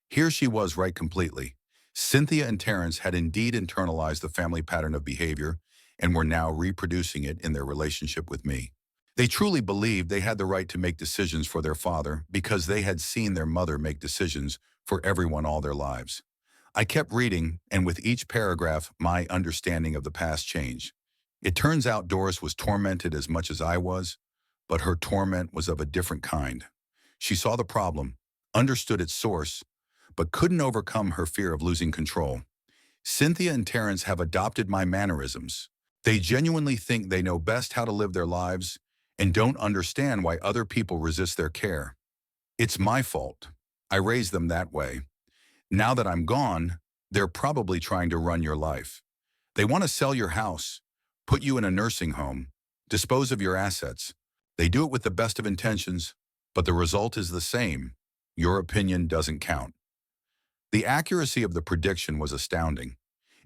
Speaker 1: Here she was right completely. Cynthia and Terrence had indeed internalized the family pattern of behavior and were now reproducing it in their relationship with me. They truly believed they had the right to make decisions for their father because they had seen their mother make decisions for everyone all their lives. I kept reading, and with each paragraph, my understanding of the past changed. It turns out Doris was tormented as much as I was, but her torment was of a different kind. She saw the problem, understood its source, but couldn't overcome her fear of losing control. Cynthia and Terrence have adopted my mannerisms. They genuinely think they know best how to live their lives and don't understand why other people resist their care. It's my fault. I raised them that way. Now that I'm gone, they're probably trying to run your life. They want to sell your house, put you in a nursing home, dispose of your assets. They do it with the best of intentions, but the result is the same. Your opinion doesn't count. The accuracy of the prediction was astounding.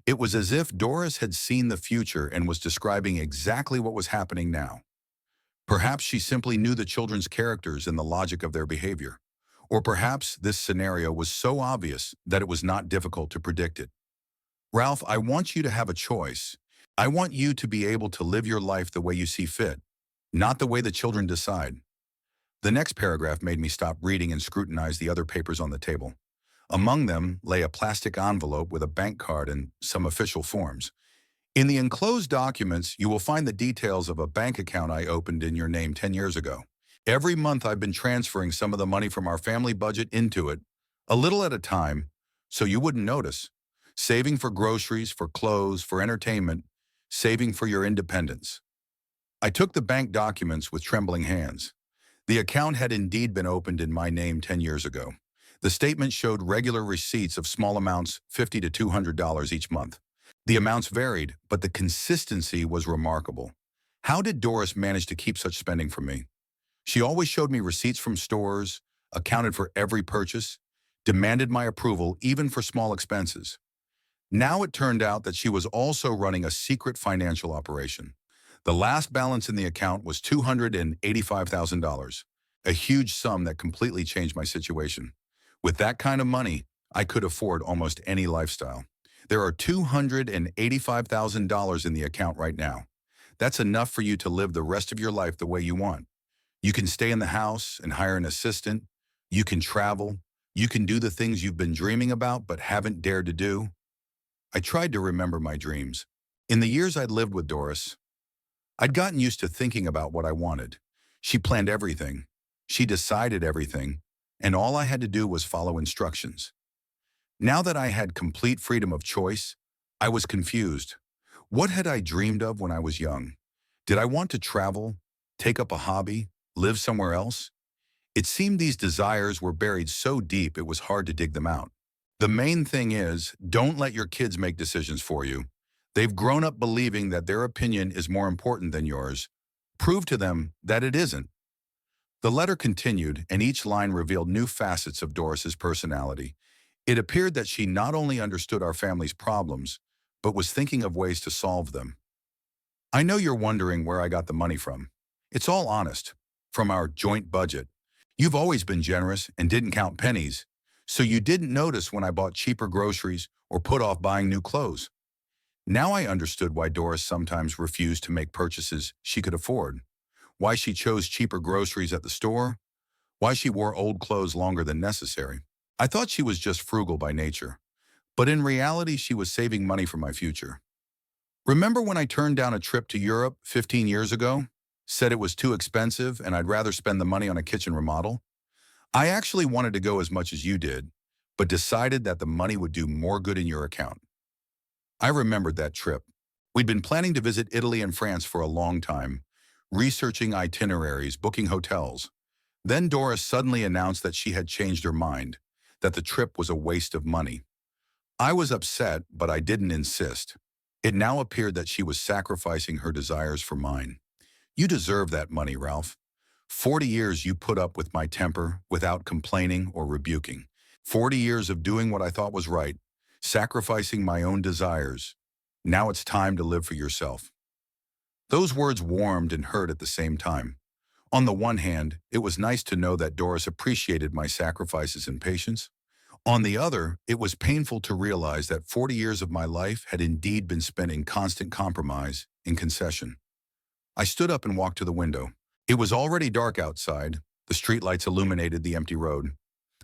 Speaker 1: It was as if Doris had seen the future and was describing exactly what was happening now. Perhaps she simply knew the children's characters and the logic of their behavior. Or perhaps this scenario was so obvious that it was not difficult to predict it. Ralph, I want you to have a choice. I want you to be able to live your life the way you see fit, not the way the children decide. The next paragraph made me stop reading and scrutinize the other papers on the table. Among them lay a plastic envelope with a bank card and some official forms. In the enclosed documents, you will find the details of a bank account I opened in your name 10 years ago. Every month I've been transferring some of the money from our family budget into it, a little at a time, so you wouldn't notice. Saving for groceries, for clothes, for entertainment, saving for your independence. I took the bank documents with trembling hands. The account had indeed been opened in my name 10 years ago. The statement showed regular receipts of small amounts, $50 to $200 each month. The amounts varied, but the consistency was remarkable. How did Doris manage to keep such spending from me? She always showed me receipts from stores, accounted for every purchase, demanded my approval even for small expenses. Now it turned out that she was also running a secret financial operation. The last balance in the account was $285,000, a huge sum that completely changed my situation. With that kind of money, I could afford almost any lifestyle. There are $285,000 in the account right now. That's enough for you to live the rest of your life the way you want. You can stay in the house and hire an assistant. You can travel. You can do the things you've been dreaming about but haven't dared to do. I tried to remember my dreams. In the years I'd lived with Doris, I'd gotten used to thinking about what I wanted. She planned everything. She decided everything. And all I had to do was follow instructions. Now that I had complete freedom of choice, I was confused. What had I dreamed of when I was young? Did I want to travel, take up a hobby, live somewhere else? It seemed these desires were buried so deep it was hard to dig them out. The main thing is, don't let your kids make decisions for you. They've grown up believing that their opinion is more important than yours. Prove to them that it isn't. The letter continued, and each line revealed new facets of Doris's personality. It appeared that she not only understood our family's problems, but was thinking of ways to solve them. I know you're wondering where I got the money from. It's all honest, from our joint budget. You've always been generous and didn't count pennies, so you didn't notice when I bought cheaper groceries or put off buying new clothes. Now I understood why Doris sometimes refused to make purchases she could afford, why she chose cheaper groceries at the store, why she wore old clothes longer than necessary. I thought she was just frugal by nature, but in reality she was saving money for my future. Remember when I turned down a trip to Europe 15 years ago? Said it was too expensive and I'd rather spend the money on a kitchen remodel? I actually wanted to go as much as you did, but decided that the money would do more good in your account. I remembered that trip. We'd been planning to visit Italy and France for a long time, researching itineraries, booking hotels. Then Doris suddenly announced that she had changed her mind, that the trip was a waste of money. I was upset, but I didn't insist. It now appeared that she was sacrificing her desires for mine. You deserve that money, Ralph. 40 years you put up with my temper without complaining or rebuking. 40 years of doing what I thought was right, sacrificing my own desires. Now it's time to live for yourself. Those words warmed and hurt at the same time. On the one hand, it was nice to know that Doris appreciated my sacrifices and patience. On the other, it was painful to realize that 40 years of my life had indeed been spent in constant compromise and concession. I stood up and walked to the window. It was already dark outside. The streetlights illuminated the empty road.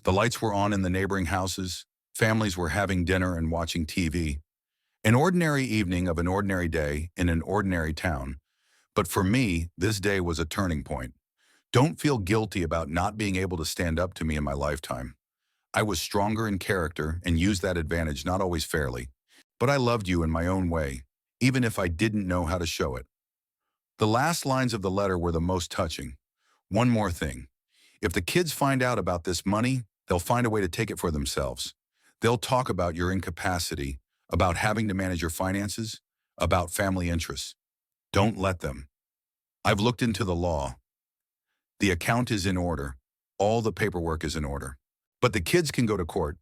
Speaker 1: The lights were on in the neighboring houses. Families were having dinner and watching TV. An ordinary evening of an ordinary day in an ordinary town. But for me, this day was a turning point. Don't feel guilty about not being able to stand up to me in my lifetime. I was stronger in character and used that advantage not always fairly. But I loved you in my own way, even if I didn't know how to show it. The last lines of the letter were the most touching. One more thing. If the kids find out about this money, they'll find a way to take it for themselves. They'll talk about your incapacity, about having to manage your finances, about family interests. Don't let them. I've looked into the law. The account is in order. All the paperwork is in order. But the kids can go to court,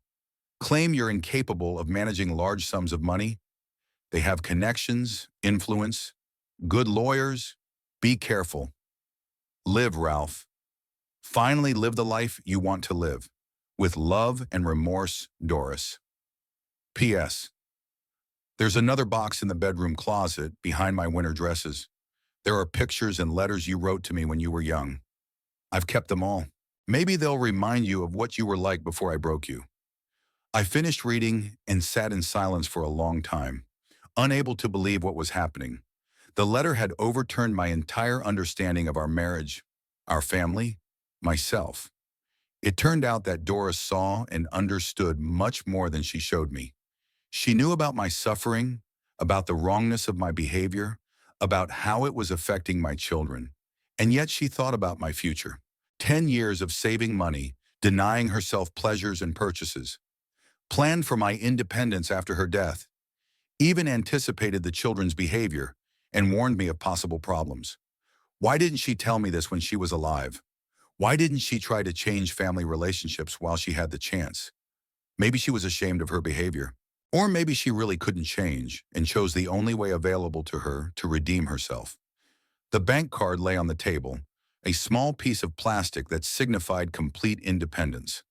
Speaker 1: claim you're incapable of managing large sums of money. They have connections, influence, good lawyers. Be careful. Live, Ralph. Finally live the life you want to live. With love and remorse, Doris. P.S. There's another box in the bedroom closet behind my winter dresses. There are pictures and letters you wrote to me when you were young. I've kept them all. Maybe they'll remind you of what you were like before I broke you. I finished reading and sat in silence for a long time, unable to believe what was happening. The letter had overturned my entire understanding of our marriage, our family, myself. It turned out that Doris saw and understood much more than she showed me. She knew about my suffering, about the wrongness of my behavior, about how it was affecting my children. And yet she thought about my future. 10 years of saving money, denying herself pleasures and purchases, planned for my independence after her death, even anticipated the children's behavior, and warned me of possible problems. Why didn't she tell me this when she was alive? Why didn't she try to change family relationships while she had the chance? Maybe she was ashamed of her behavior. Or maybe she really couldn't change and chose the only way available to her to redeem herself. The bank card lay on the table, a small piece of plastic that signified complete independence.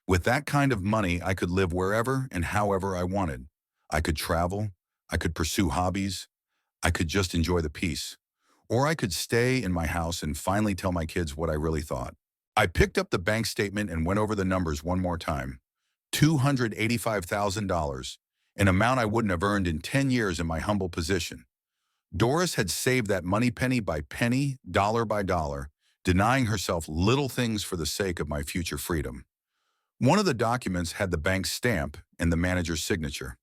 Speaker 1: With that kind of money, I could live wherever and however I wanted. I could travel, I could pursue hobbies, I could just enjoy the peace. Or I could stay in my house and finally tell my kids what I really thought. I picked up the bank statement and went over the numbers one more time. $285,000, an amount I wouldn't have earned in 10 years in my humble position. Doris had saved that money penny by penny, dollar by dollar, denying herself little things for the sake of my future freedom. One of the documents had the bank's stamp and the manager's signature.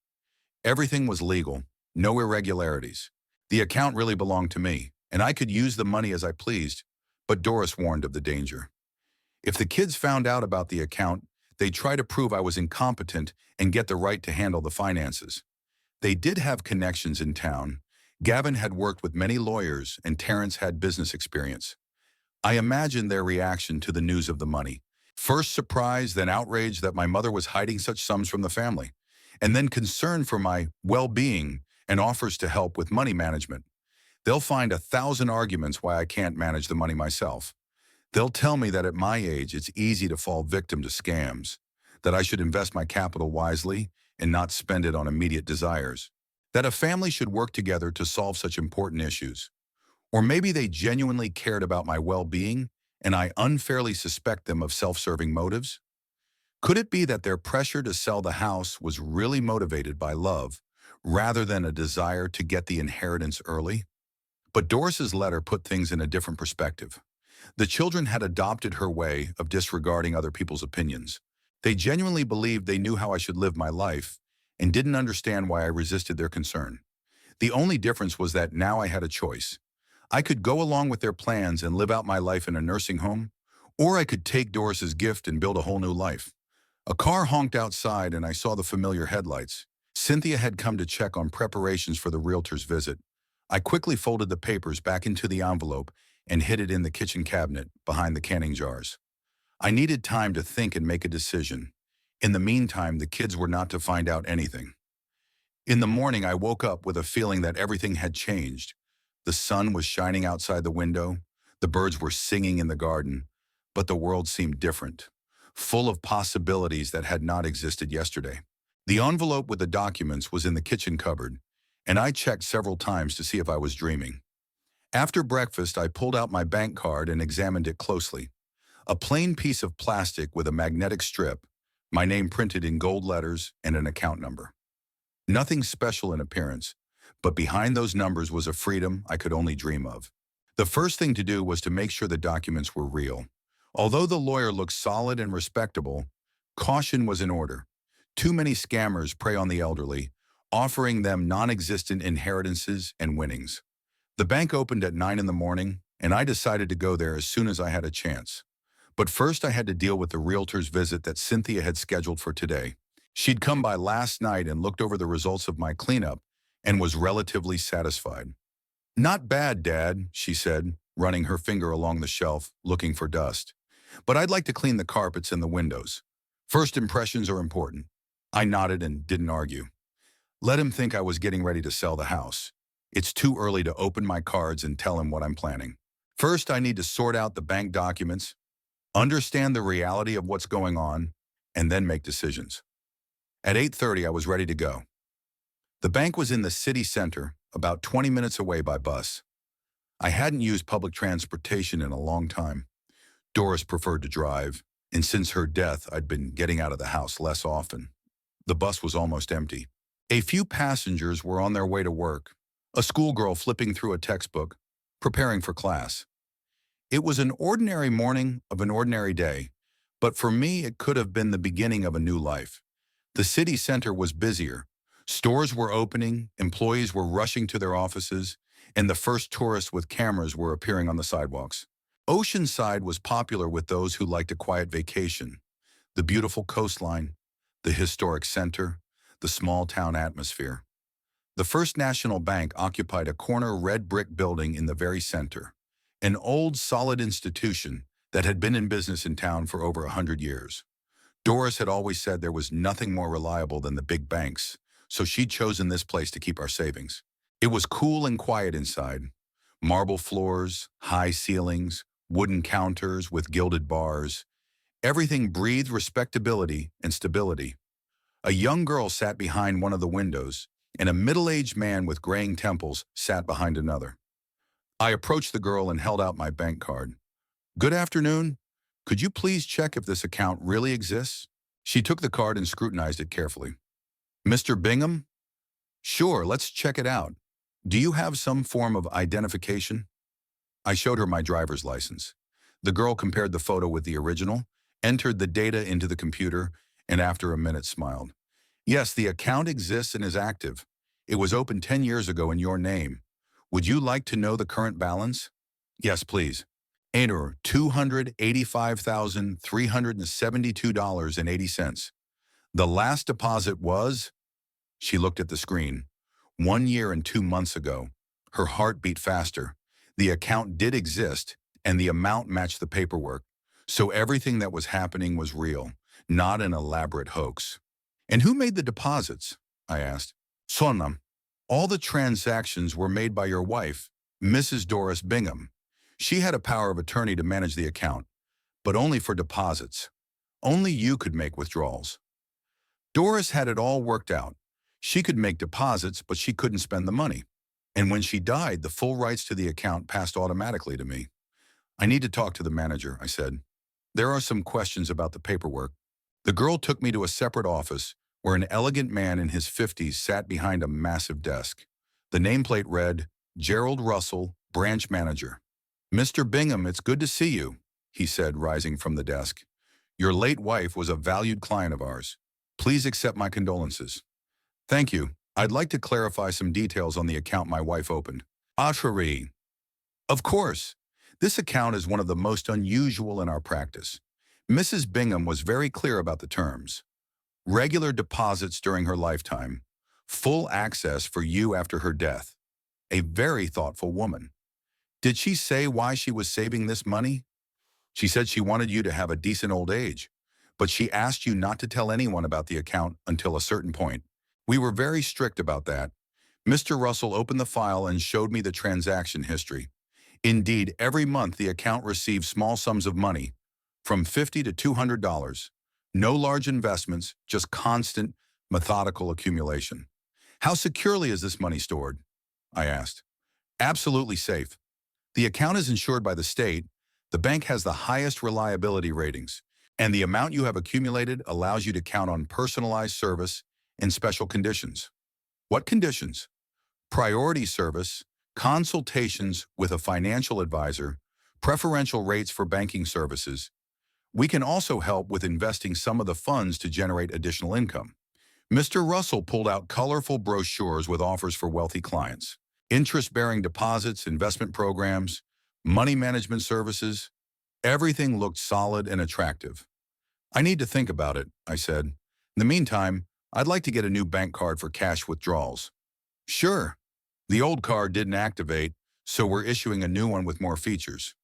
Speaker 1: Everything was legal, no irregularities. The account really belonged to me, and I could use the money as I pleased, but Doris warned of the danger. If the kids found out about the account, they'd try to prove I was incompetent and get the right to handle the finances. They did have connections in town. Gavin had worked with many lawyers and Terrence had business experience. I imagined their reaction to the news of the money. First surprise, then outrage that my mother was hiding such sums from the family, and then concern for my well-being and offers to help with money management. They'll find 1,000 arguments why I can't manage the money myself. They'll tell me that at my age, it's easy to fall victim to scams, that I should invest my capital wisely and not spend it on immediate desires, that a family should work together to solve such important issues. Or maybe they genuinely cared about my well-being and I unfairly suspect them of self-serving motives? Could it be that their pressure to sell the house was really motivated by love rather than a desire to get the inheritance early? But Doris's letter put things in a different perspective. The children had adopted her way of disregarding other people's opinions. They genuinely believed they knew how I should live my life and didn't understand why I resisted their concern. The only difference was that now I had a choice. I could go along with their plans and live out my life in a nursing home, or I could take Doris's gift and build a whole new life. A car honked outside and I saw the familiar headlights. Cynthia had come to check on preparations for the realtor's visit. I quickly folded the papers back into the envelope and hid it in the kitchen cabinet behind the canning jars. I needed time to think and make a decision. In the meantime, the kids were not to find out anything. In the morning, I woke up with a feeling that everything had changed. The sun was shining outside the window, the birds were singing in the garden, but the world seemed different, full of possibilities that had not existed yesterday. The envelope with the documents was in the kitchen cupboard, and I checked several times to see if I was dreaming. After breakfast, I pulled out my bank card and examined it closely. A plain piece of plastic with a magnetic strip, my name printed in gold letters and an account number. Nothing special in appearance, but behind those numbers was a freedom I could only dream of. The first thing to do was to make sure the documents were real. Although the lawyer looked solid and respectable, caution was in order. Too many scammers prey on the elderly, offering them non-existent inheritances and winnings. The bank opened at 9 in the morning, and I decided to go there as soon as I had a chance. But first I had to deal with the realtor's visit that Cynthia had scheduled for today. She'd come by last night and looked over the results of my cleanup and was relatively satisfied. "Not bad, Dad," she said, running her finger along the shelf, looking for dust. "But I'd like to clean the carpets and the windows. First impressions are important." I nodded and didn't argue. Let him think I was getting ready to sell the house. It's too early to open my cards and tell him what I'm planning. First, I need to sort out the bank documents, understand the reality of what's going on, and then make decisions. At 8:30, I was ready to go. The bank was in the city center, about 20 minutes away by bus. I hadn't used public transportation in a long time. Doris preferred to drive, and since her death, I'd been getting out of the house less often. The bus was almost empty. A few passengers were on their way to work, a schoolgirl flipping through a textbook, preparing for class. It was an ordinary morning of an ordinary day, but for me it could have been the beginning of a new life. The city center was busier. Stores were opening, employees were rushing to their offices, and the first tourists with cameras were appearing on the sidewalks. Oceanside was popular with those who liked a quiet vacation. The beautiful coastline, the historic center, the small-town atmosphere. The First National Bank occupied a corner red brick building in the very center, an old, solid institution that had been in business in town for over 100 years. Doris had always said there was nothing more reliable than the big banks, so she'd chosen this place to keep our savings. It was cool and quiet inside. Marble floors, high ceilings, wooden counters with gilded bars. Everything breathed respectability and stability. A young girl sat behind one of the windows, and a middle-aged man with graying temples sat behind another. I approached the girl and held out my bank card. "Good afternoon. Could you please check if this account really exists?" She took the card and scrutinized it carefully. "Mr. Bingham? Sure, let's check it out. Do you have some form of identification?" I showed her my driver's license. The girl compared the photo with the original, entered the data into the computer, and after a minute smiled. "Yes, the account exists and is active. It was opened 10 years ago in your name. Would you like to know the current balance?" "Yes, please." Enter $285,372.80. The last deposit was... She looked at the screen. 1 year and 2 months ago. Her heart beat faster. The account did exist, and the amount matched the paperwork. So everything that was happening was real, not an elaborate hoax. "And who made the deposits?" I asked. "Sonam. All the transactions were made by your wife, Mrs. Doris Bingham. She had a power of attorney to manage the account, but only for deposits. Only you could make withdrawals. Doris had it all worked out. She could make deposits, but she couldn't spend the money. And when she died, the full rights to the account passed automatically to me." "I need to talk to the manager," I said. "There are some questions about the paperwork." The girl took me to a separate office where an elegant man in his 50s sat behind a massive desk. The nameplate read, "Gerald Russell, Branch Manager." "Mr. Bingham, it's good to see you," he said, rising from the desk. "Your late wife was a valued client of ours. Please accept my condolences." "Thank you. I'd like to clarify some details on the account my wife opened." "Ashari." "Of course. This account is one of the most unusual in our practice. Mrs. Bingham was very clear about the terms. Regular deposits during her lifetime. Full access for you after her death. A very thoughtful woman. Did she say why she was saving this money?" "She said she wanted you to have a decent old age, but she asked you not to tell anyone about the account until a certain point. We were very strict about that." Mr. Russell opened the file and showed me the transaction history. Indeed, every month the account received small sums of money, from $50 to $200. No large investments, just constant, methodical accumulation. "How securely is this money stored?" I asked. "Absolutely safe. The account is insured by the state, the bank has the highest reliability ratings, and the amount you have accumulated allows you to count on personalized service and special conditions." "What conditions?" "Priority service, consultations with a financial advisor, preferential rates for banking services. We can also help with investing some of the funds to generate additional income." Mr. Russell pulled out colorful brochures with offers for wealthy clients. Interest-bearing deposits, investment programs, money management services. Everything looked solid and attractive. "I need to think about it," I said. "In the meantime, I'd like to get a new bank card for cash withdrawals." "Sure. The old card didn't activate, so we're issuing a new one with more features.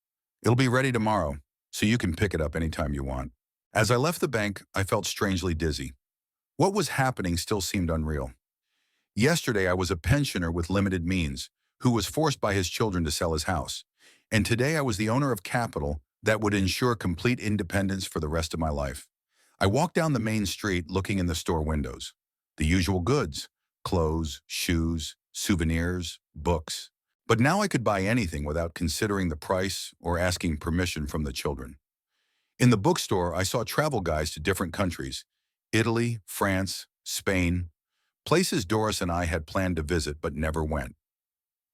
Speaker 1: It'll be ready tomorrow, so you can pick it up anytime you want." As I left the bank, I felt strangely dizzy. What was happening still seemed unreal. Yesterday, I was a pensioner with limited means, who was forced by his children to sell his house. And today I was the owner of capital that would ensure complete independence for the rest of my life. I walked down the main street looking in the store windows. The usual goods, clothes, shoes, souvenirs, books. But now I could buy anything without considering the price or asking permission from the children. In the bookstore, I saw travel guides to different countries: Italy, France, Spain, places Doris and I had planned to visit but never went.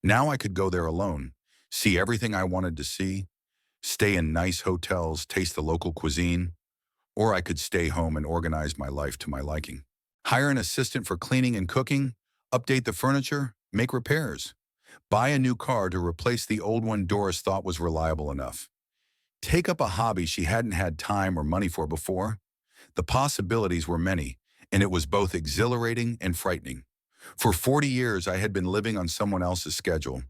Speaker 1: Now I could go there alone, see everything I wanted to see, stay in nice hotels, taste the local cuisine, or I could stay home and organize my life to my liking. Hire an assistant for cleaning and cooking, update the furniture, make repairs, buy a new car to replace the old one Doris thought was reliable enough. Take up a hobby she hadn't had time or money for before. The possibilities were many, and it was both exhilarating and frightening. For 40 years, I had been living on someone else's schedule,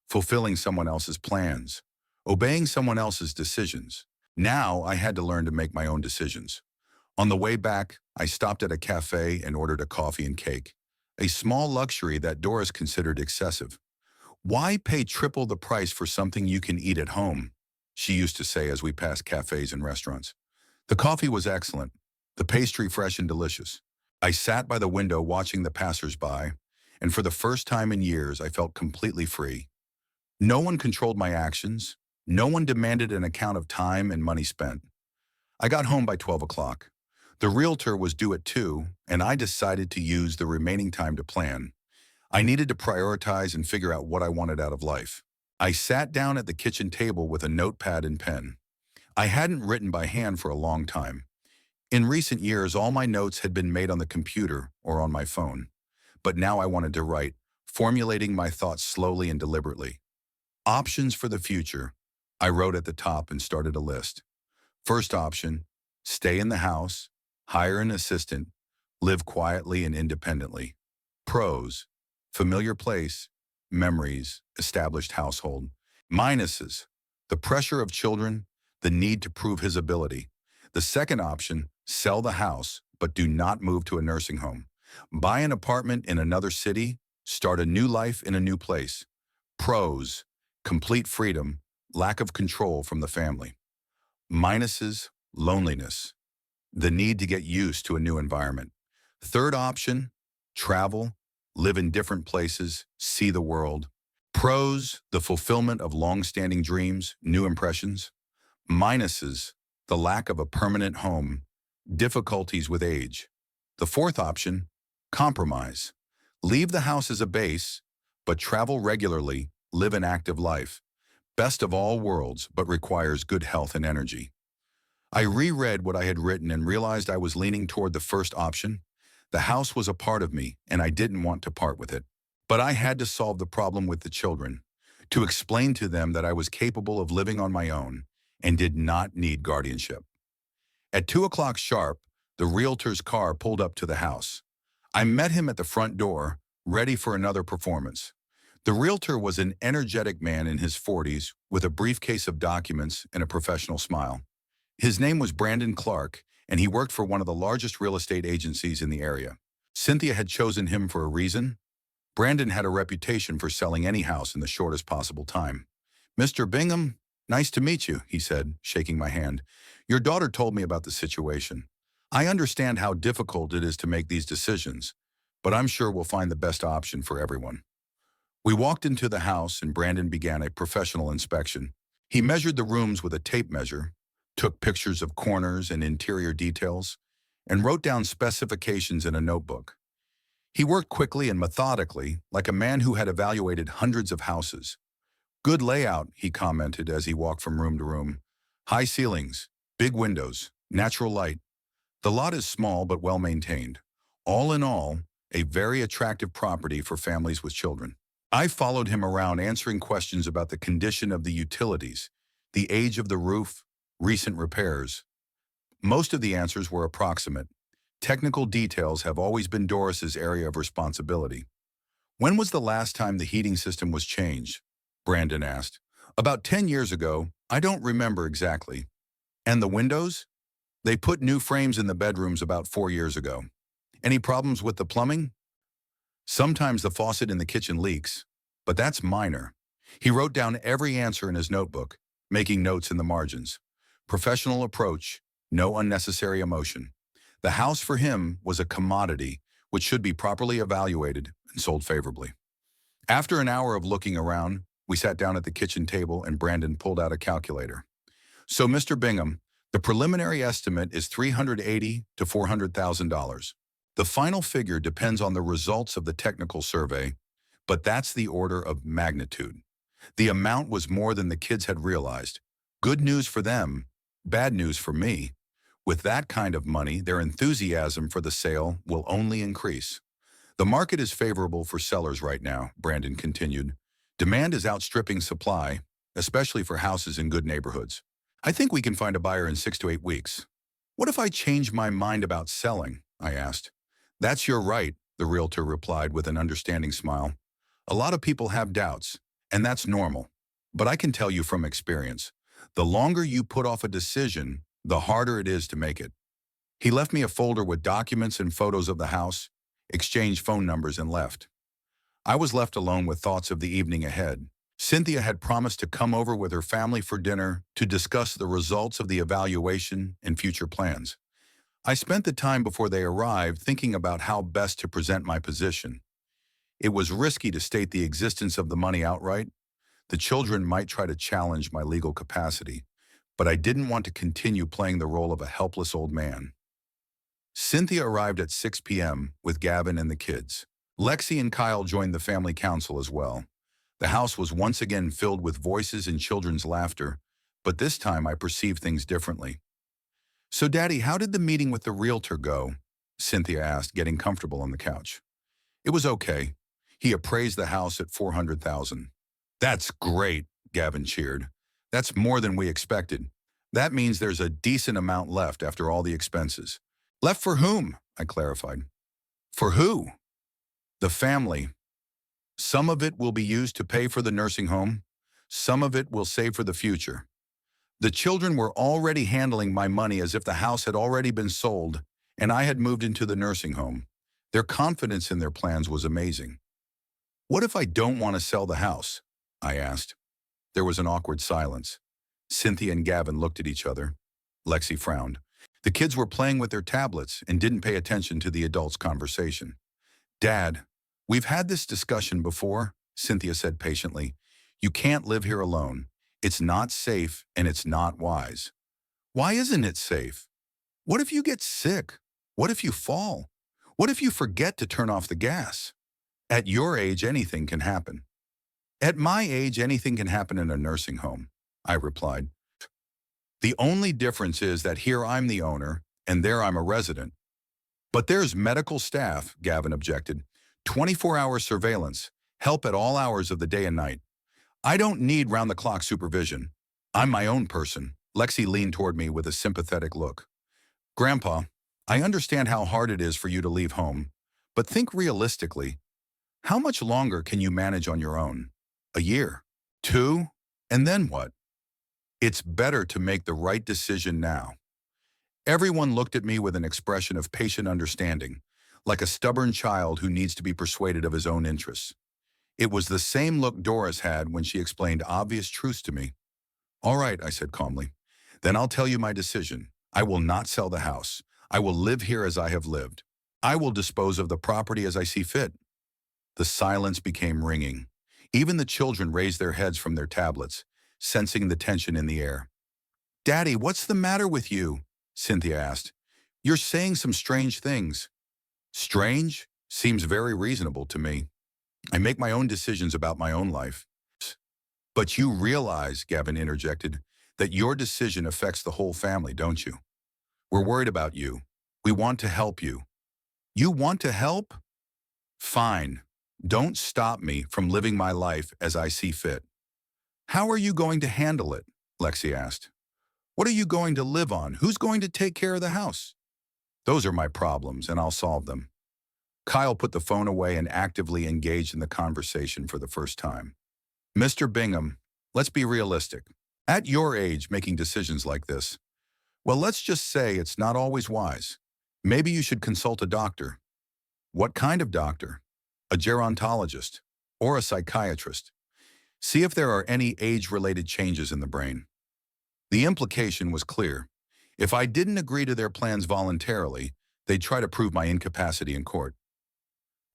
Speaker 1: fulfilling someone else's plans, obeying someone else's decisions. Now I had to learn to make my own decisions. On the way back, I stopped at a cafe and ordered a coffee and cake, a small luxury that Doris considered excessive. "Why pay triple the price for something you can eat at home?" she used to say as we passed cafes and restaurants. The coffee was excellent, the pastry fresh and delicious. I sat by the window watching the passers-by, and for the first time in years, I felt completely free. No one controlled my actions. No one demanded an account of time and money spent. I got home by 12 o'clock. The realtor was due at 2, and I decided to use the remaining time to plan. I needed to prioritize and figure out what I wanted out of life. I sat down at the kitchen table with a notepad and pen. I hadn't written by hand for a long time. In recent years, all my notes had been made on the computer or on my phone. But now I wanted to write, formulating my thoughts slowly and deliberately. Options for the future. I wrote at the top and started a list. First option: stay in the house, hire an assistant, live quietly and independently. Pros: familiar place, memories, established household. Minuses: the pressure of children, the need to prove his ability. The second option: sell the house, but do not move to a nursing home. Buy an apartment in another city, start a new life in a new place. Pros: complete freedom, lack of control from the family. Minuses: loneliness, the need to get used to a new environment. Third option: travel, live in different places, see the world. Pros: the fulfillment of long-standing dreams, new impressions. Minuses: the lack of a permanent home, difficulties with age. The fourth option: compromise. Leave the house as a base, but travel regularly, live an active life. Best of all worlds, but requires good health and energy. I reread what I had written and realized I was leaning toward the first option. The house was a part of me, and I didn't want to part with it. But I had to solve the problem with the children, to explain to them that I was capable of living on my own and did not need guardianship. At 2 o'clock sharp, the realtor's car pulled up to the house. I met him at the front door, ready for another performance. The realtor was an energetic man in his 40s with a briefcase of documents and a professional smile. His name was Brandon Clark, and he worked for one of the largest real estate agencies in the area. Cynthia had chosen him for a reason. Brandon had a reputation for selling any house in the shortest possible time. "Mr. Bingham, nice to meet you," he said, shaking my hand. "Your daughter told me about the situation. I understand how difficult it is to make these decisions, but I'm sure we'll find the best option for everyone." We walked into the house and Brandon began a professional inspection. He measured the rooms with a tape measure, took pictures of corners and interior details, and wrote down specifications in a notebook. He worked quickly and methodically, like a man who had evaluated hundreds of houses. "Good layout," he commented as he walked from room to room. "High ceilings, big windows, natural light. The lot is small but well maintained. All in all, a very attractive property for families with children." I followed him around answering questions about the condition of the utilities, the age of the roof, recent repairs. Most of the answers were approximate. Technical details have always been Doris's area of responsibility. "When was the last time the heating system was changed?" Brandon asked. "About 10 years ago. I don't remember exactly." "And the windows?" "They put new frames in the bedrooms about 4 years ago." "Any problems with the plumbing?" "Sometimes the faucet in the kitchen leaks, but that's minor." He wrote down every answer in his notebook, making notes in the margins. Professional approach, no unnecessary emotion. The house for him was a commodity which should be properly evaluated, and sold favorably. After an hour of looking around, we sat down at the kitchen table and Brandon pulled out a calculator. So, Mr. Bingham, the preliminary estimate is $380 to $400,000. The final figure depends on the results of the technical survey, but that's the order of magnitude. The amount was more than the kids had realized. Good news for them, bad news for me. With that kind of money, their enthusiasm for the sale will only increase. The market is favorable for sellers right now, Brandon continued. Demand is outstripping supply, especially for houses in good neighborhoods. I think we can find a buyer in 6 to 8 weeks. What if I change my mind about selling? I asked. That's your right, the realtor replied with an understanding smile. A lot of people have doubts, and that's normal. But I can tell you from experience, the longer you put off a decision, the harder it is to make it. He left me a folder with documents and photos of the house, exchanged phone numbers, and left. I was left alone with thoughts of the evening ahead. Cynthia had promised to come over with her family for dinner to discuss the results of the evaluation and future plans. I spent the time before they arrived thinking about how best to present my position. It was risky to state the existence of the money outright. The children might try to challenge my legal capacity, but I didn't want to continue playing the role of a helpless old man. Cynthia arrived at 6 p.m. with Gavin and the kids. Lexi and Kyle joined the family council as well. The house was once again filled with voices and children's laughter, but this time I perceived things differently. So, Daddy, how did the meeting with the realtor go? Cynthia asked, getting comfortable on the couch. It was okay. He appraised the house at $400,000. That's great, Gavin cheered. That's more than we expected. That means there's a decent amount left after all the expenses. Left for whom? I clarified. For who? The family. Some of it will be used to pay for the nursing home. Some of it will save for the future. The children were already handling my money as if the house had already been sold and I had moved into the nursing home. Their confidence in their plans was amazing. What if I don't want to sell the house? I asked. There was an awkward silence. Cynthia and Gavin looked at each other. Lexi frowned. The kids were playing with their tablets and didn't pay attention to the adults' conversation. Dad, we've had this discussion before, Cynthia said patiently. You can't live here alone. It's not safe and it's not wise. Why isn't it safe? What if you get sick? What if you fall? What if you forget to turn off the gas? At your age, anything can happen. At my age, anything can happen in a nursing home, I replied. The only difference is that here I'm the owner and there I'm a resident. But there's medical staff, Gavin objected. 24-hour surveillance, help at all hours of the day and night. I don't need round-the-clock supervision. I'm my own person. Lexi leaned toward me with a sympathetic look. Grandpa, I understand how hard it is for you to leave home, but think realistically. How much longer can you manage on your own? A year? 2? And then what? It's better to make the right decision now. Everyone looked at me with an expression of patient understanding, like a stubborn child who needs to be persuaded of his own interests. It was the same look Doris had when she explained obvious truths to me. All right, I said calmly. Then I'll tell you my decision. I will not sell the house. I will live here as I have lived. I will dispose of the property as I see fit. The silence became ringing. Even the children raised their heads from their tablets, sensing the tension in the air. Daddy, what's the matter with you? Cynthia asked. You're saying some strange things. Strange? Seems very reasonable to me. I make my own decisions about my own life. But you realize, Gavin interjected, that your decision affects the whole family, don't you? We're worried about you. We want to help you. You want to help? Fine. Don't stop me from living my life as I see fit. How are you going to handle it? Lexi asked. What are you going to live on? Who's going to take care of the house? Those are my problems, and I'll solve them. Kyle put the phone away and actively engaged in the conversation for the first time. Mr. Bingham, let's be realistic. At your age, making decisions like this, well, let's just say it's not always wise. Maybe you should consult a doctor. What kind of doctor? A gerontologist or a psychiatrist. See if there are any age-related changes in the brain. The implication was clear. If I didn't agree to their plans voluntarily, they'd try to prove my incapacity in court.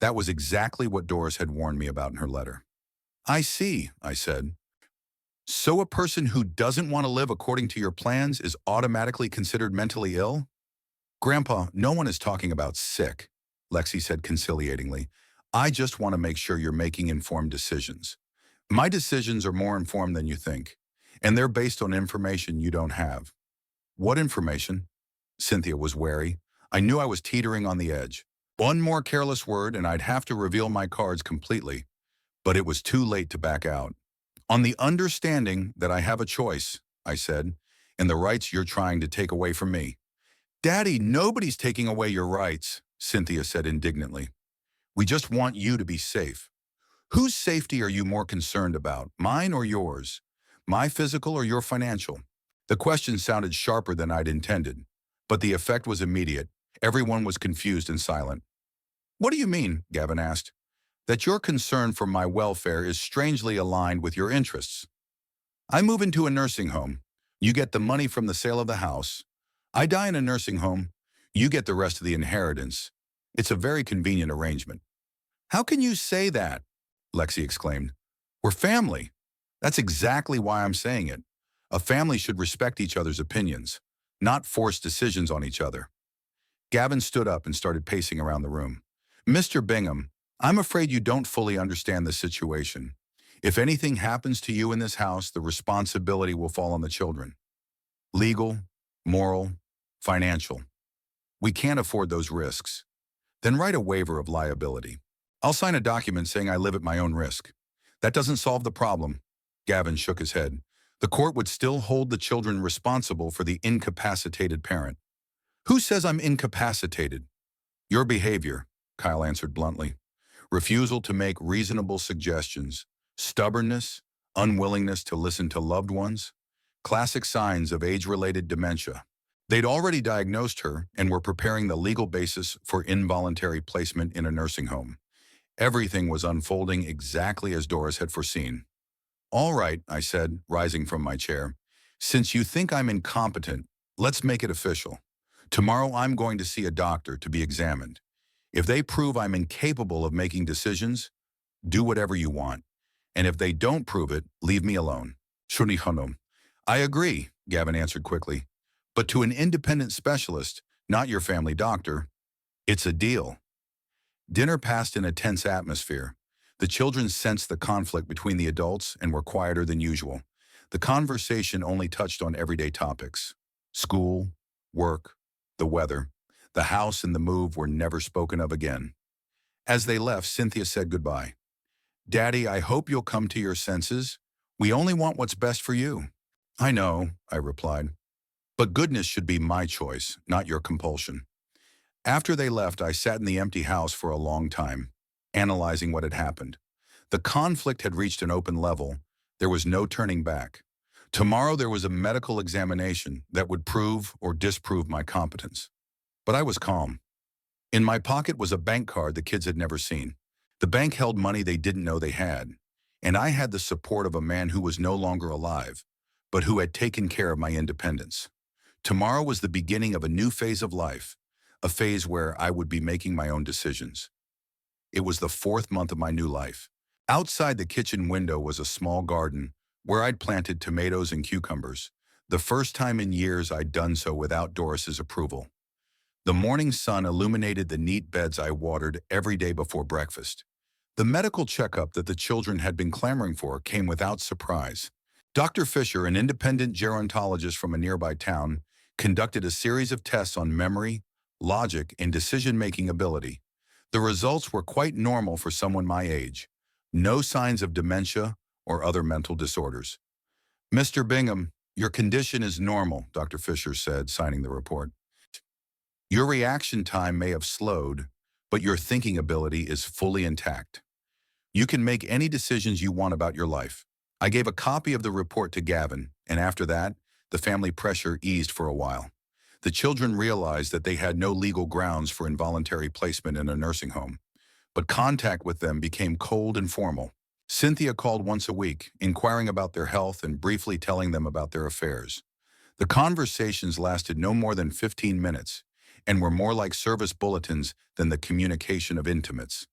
Speaker 1: That was exactly what Doris had warned me about in her letter. I see, I said. So a person who doesn't want to live according to your plans is automatically considered mentally ill? Grandpa, no one is talking about sick, Lexi said conciliatingly. I just want to make sure you're making informed decisions. My decisions are more informed than you think, and they're based on information you don't have. What information? Cynthia was wary. I knew I was teetering on the edge. One more careless word and I'd have to reveal my cards completely, but it was too late to back out. On the understanding that I have a choice, I said, and the rights you're trying to take away from me. Daddy, nobody's taking away your rights, Cynthia said indignantly. We just want you to be safe. Whose safety are you more concerned about, mine or yours? My physical or your financial? The question sounded sharper than I'd intended, but the effect was immediate. Everyone was confused and silent. What do you mean? Gavin asked. That your concern for my welfare is strangely aligned with your interests. I move into a nursing home. You get the money from the sale of the house. I die in a nursing home. You get the rest of the inheritance. It's a very convenient arrangement. How can you say that? Lexi exclaimed. We're family. That's exactly why I'm saying it. A family should respect each other's opinions, not force decisions on each other. Gavin stood up and started pacing around the room. Mr. Bingham, I'm afraid you don't fully understand the situation. If anything happens to you in this house, the responsibility will fall on the children. Legal, moral, financial. We can't afford those risks. Then write a waiver of liability. I'll sign a document saying I live at my own risk. That doesn't solve the problem. Gavin shook his head. The court would still hold the children responsible for the incapacitated parent. Who says I'm incapacitated? Your behavior, Kyle answered bluntly. Refusal to make reasonable suggestions, stubbornness, unwillingness to listen to loved ones, classic signs of age-related dementia. They'd already diagnosed her and were preparing the legal basis for involuntary placement in a nursing home. Everything was unfolding exactly as Doris had foreseen. All right, I said, rising from my chair. Since you think I'm incompetent, let's make it official. Tomorrow I'm going to see a doctor to be examined. If they prove I'm incapable of making decisions, do whatever you want. And if they don't prove it, leave me alone. Shuni Hanum. I agree, Gavin answered quickly. But to an independent specialist, not your family doctor, it's a deal. Dinner passed in a tense atmosphere. The children sensed the conflict between the adults and were quieter than usual. The conversation only touched on everyday topics. School, work, the weather. The house and the move were never spoken of again. As they left, Cynthia said goodbye. Daddy, I hope you'll come to your senses. We only want what's best for you. I know, I replied. But goodness should be my choice, not your compulsion. After they left, I sat in the empty house for a long time, analyzing what had happened. The conflict had reached an open level. There was no turning back. Tomorrow there was a medical examination that would prove or disprove my competence. But I was calm. In my pocket was a bank card the kids had never seen. The bank held money they didn't know they had, and I had the support of a man who was no longer alive, but who had taken care of my independence. Tomorrow was the beginning of a new phase of life, a phase where I would be making my own decisions. It was the 4th month of my new life. Outside the kitchen window was a small garden where I'd planted tomatoes and cucumbers, the first time in years I'd done so without Doris's approval. The morning sun illuminated the neat beds I watered every day before breakfast. The medical checkup that the children had been clamoring for came without surprise. Dr. Fisher, an independent gerontologist from a nearby town, conducted a series of tests on memory, logic, and decision-making ability. The results were quite normal for someone my age. No signs of dementia or other mental disorders. Mr. Bingham, your condition is normal, Dr. Fisher said, signing the report. Your reaction time may have slowed, but your thinking ability is fully intact. You can make any decisions you want about your life. I gave a copy of the report to Gavin, and after that, the family pressure eased for a while. The children realized that they had no legal grounds for involuntary placement in a nursing home, but contact with them became cold and formal. Cynthia called once a week, inquiring about their health and briefly telling them about their affairs. The conversations lasted no more than 15 minutes and were more like service bulletins than the communication of intimates.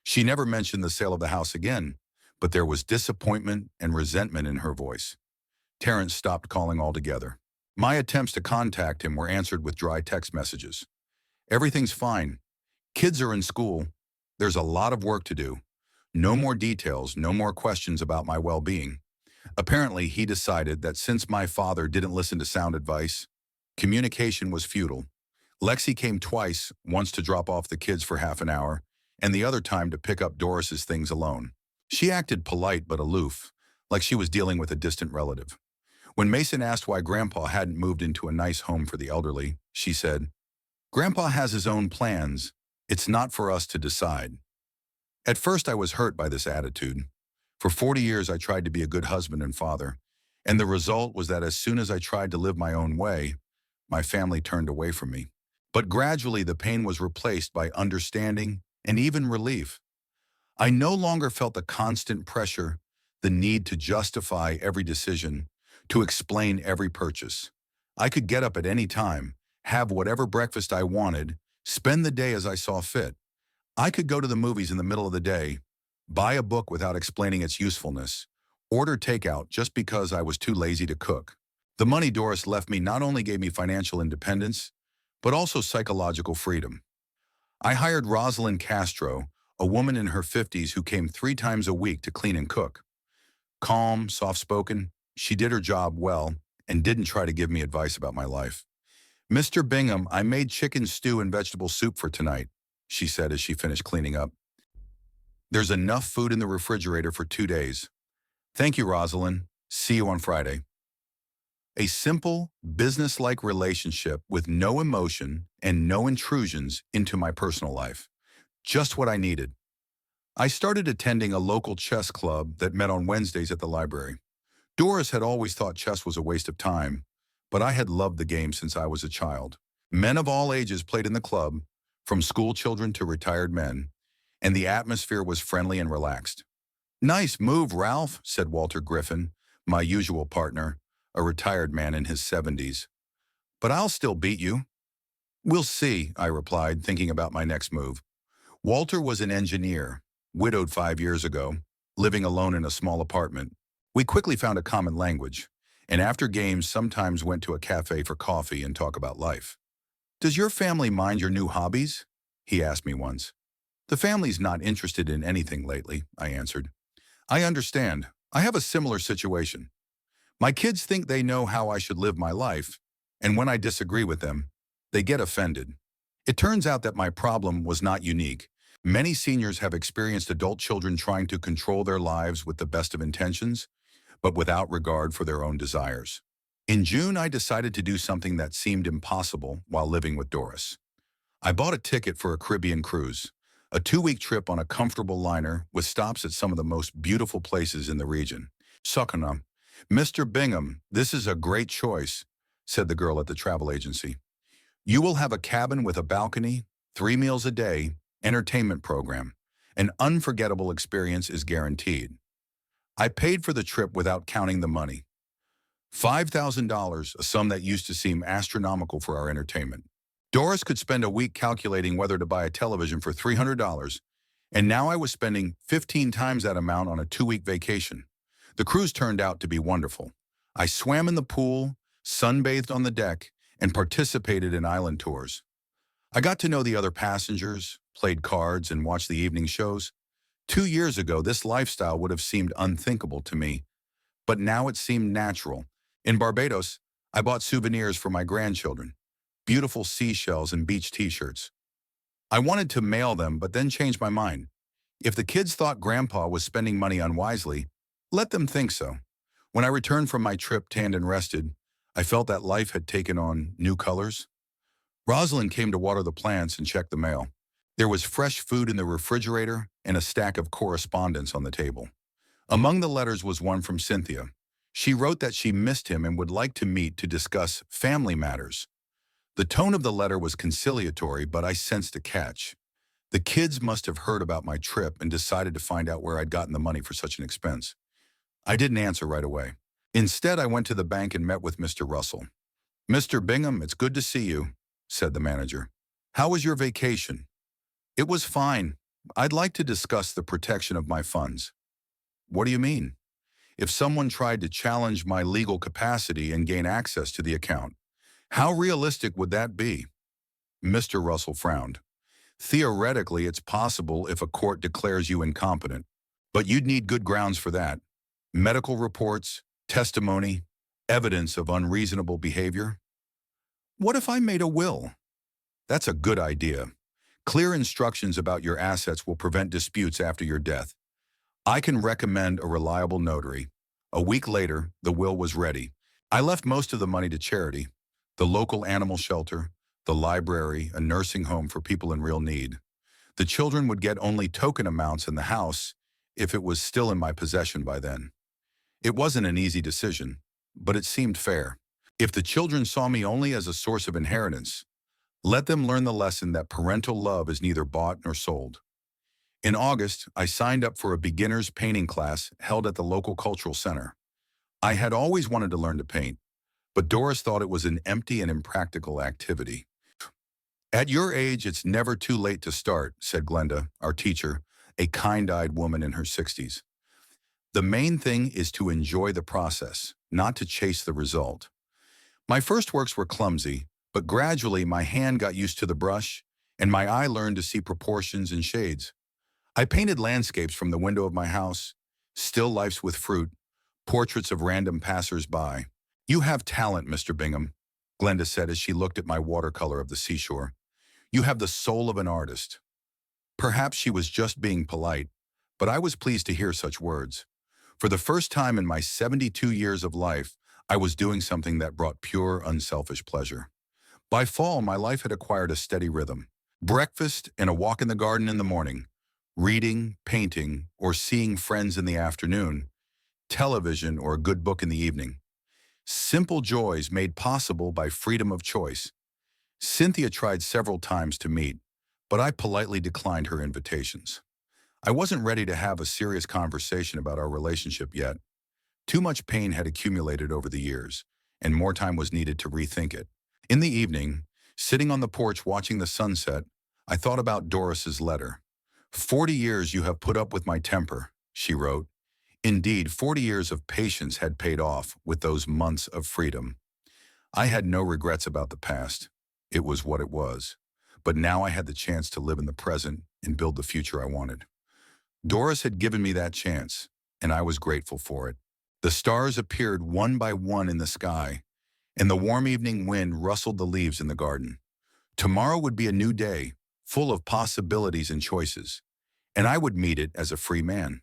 Speaker 1: She never mentioned the sale of the house again, but there was disappointment and resentment in her voice. Terrence stopped calling altogether. My attempts to contact him were answered with dry text messages. Everything's fine. Kids are in school. There's a lot of work to do. No more details, no more questions about my well-being. Apparently, he decided that since my father didn't listen to sound advice, communication was futile. Lexi came twice, once to drop off the kids for half an hour, and the other time to pick up Doris's things alone. She acted polite but aloof, like she was dealing with a distant relative. When Mason asked why Grandpa hadn't moved into a nice home for the elderly, she said, "Grandpa has his own plans. It's not for us to decide." At first, I was hurt by this attitude. For 40 years, I tried to be a good husband and father, and the result was that as soon as I tried to live my own way, my family turned away from me. But gradually, the pain was replaced by understanding and even relief. I no longer felt the constant pressure, the need to justify every decision, to explain every purchase. I could get up at any time, have whatever breakfast I wanted, spend the day as I saw fit. I could go to the movies in the middle of the day, buy a book without explaining its usefulness, order takeout just because I was too lazy to cook. The money Doris left me not only gave me financial independence, but also psychological freedom. I hired Rosalind Castro, a woman in her 50s who came 3 times a week to clean and cook. Calm, soft-spoken, she did her job well and didn't try to give me advice about my life. "Mr. Bingham, I made chicken stew and vegetable soup for tonight," she said as she finished cleaning up. "There's enough food in the refrigerator for 2 days. Thank you, Rosalind. See you on Friday." A simple, business-like relationship with no emotion and no intrusions into my personal life. Just what I needed. I started attending a local chess club that met on Wednesdays at the library. Doris had always thought chess was a waste of time, but I had loved the game since I was a child. Men of all ages played in the club, from school children to retired men, and the atmosphere was friendly and relaxed. "Nice move, Ralph," said Walter Griffin, my usual partner, a retired man in his 70s. "But I'll still beat you." "We'll see," I replied, thinking about my next move. Walter was an engineer, widowed 5 years ago, living alone in a small apartment. We quickly found a common language, and after games sometimes went to a cafe for coffee and talk about life. "Does your family mind your new hobbies?" he asked me once. "The family's not interested in anything lately," I answered. "I understand. I have a similar situation. My kids think they know how I should live my life, and when I disagree with them, they get offended." It turns out that my problem was not unique. Many seniors have experienced adult children trying to control their lives with the best of intentions, but without regard for their own desires. In June, I decided to do something that seemed impossible while living with Doris. I bought a ticket for a Caribbean cruise, a 2-week trip on a comfortable liner with stops at some of the most beautiful places in the region. "Succanum, Mr. Bingham, this is a great choice," said the girl at the travel agency. "You will have a cabin with a balcony, 3 meals a day, entertainment program. An unforgettable experience is guaranteed." I paid for the trip without counting the money. $5,000, a sum that used to seem astronomical for our entertainment. Doris could spend a week calculating whether to buy a television for $300, and now I was spending 15 times that amount on a 2-week vacation. The cruise turned out to be wonderful. I swam in the pool, sunbathed on the deck, and participated in island tours. I got to know the other passengers, played cards, and watched the evening shows. 2 years ago, this lifestyle would have seemed unthinkable to me, but now it seemed natural. In Barbados, I bought souvenirs for my grandchildren, beautiful seashells and beach t-shirts. I wanted to mail them, but then changed my mind. If the kids thought Grandpa was spending money unwisely, let them think so. When I returned from my trip tanned and rested, I felt that life had taken on new colors. Rosalind came to water the plants and check the mail. There was fresh food in the refrigerator and a stack of correspondence on the table. Among the letters was one from Cynthia. She wrote that she missed him and would like to meet to discuss family matters. The tone of the letter was conciliatory, but I sensed a catch. The kids must have heard about my trip and decided to find out where I'd gotten the money for such an expense. I didn't answer right away. Instead, I went to the bank and met with Mr. Russell. "Mr. Bingham, it's good to see you," said the manager. "How was your vacation?" "It was fine. I'd like to discuss the protection of my funds. What do you mean? If someone tried to challenge my legal capacity and gain access to the account, how realistic would that be? Mr. Russell frowned. Theoretically, it's possible if a court declares you incompetent, but you'd need good grounds for that. Medical reports, testimony, evidence of unreasonable behavior. What if I made a will? That's a good idea. Clear instructions about your assets will prevent disputes after your death. I can recommend a reliable notary. A week later, the will was ready. I left most of the money to charity, the local animal shelter, the library, a nursing home for people in real need. The children would get only token amounts in the house if it was still in my possession by then. It wasn't an easy decision, but it seemed fair. If the children saw me only as a source of inheritance, let them learn the lesson that parental love is neither bought nor sold. In August, I signed up for a beginner's painting class held at the local cultural center. I had always wanted to learn to paint, but Doris thought it was an empty and impractical activity. At your age, it's never too late to start, said Glenda, our teacher, a kind-eyed woman in her 60s. The main thing is to enjoy the process, not to chase the result. My first works were clumsy, but gradually my hand got used to the brush, and my eye learned to see proportions and shades. I painted landscapes from the window of my house, still lifes with fruit, portraits of random passers-by. You have talent, Mr. Bingham, Glenda said as she looked at my watercolor of the seashore. You have the soul of an artist. Perhaps she was just being polite, but I was pleased to hear such words. For the first time in my 72 years of life, I was doing something that brought pure, unselfish pleasure. By fall, my life had acquired a steady rhythm. Breakfast and a walk in the garden in the morning, reading, painting, or seeing friends in the afternoon, television or a good book in the evening. Simple joys made possible by freedom of choice. Cynthia tried several times to meet, but I politely declined her invitations. I wasn't ready to have a serious conversation about our relationship yet. Too much pain had accumulated over the years, and more time was needed to rethink it. In the evening, sitting on the porch watching the sunset, I thought about Doris's letter. 40 years you have put up with my temper, she wrote. Indeed, 40 years of patience had paid off with those months of freedom. I had no regrets about the past. It was what it was. But now I had the chance to live in the present and build the future I wanted. Doris had given me that chance, and I was grateful for it. The stars appeared one by one in the sky, and the warm evening wind rustled the leaves in the garden. Tomorrow would be a new day, full of possibilities and choices, and I would meet it as a free man.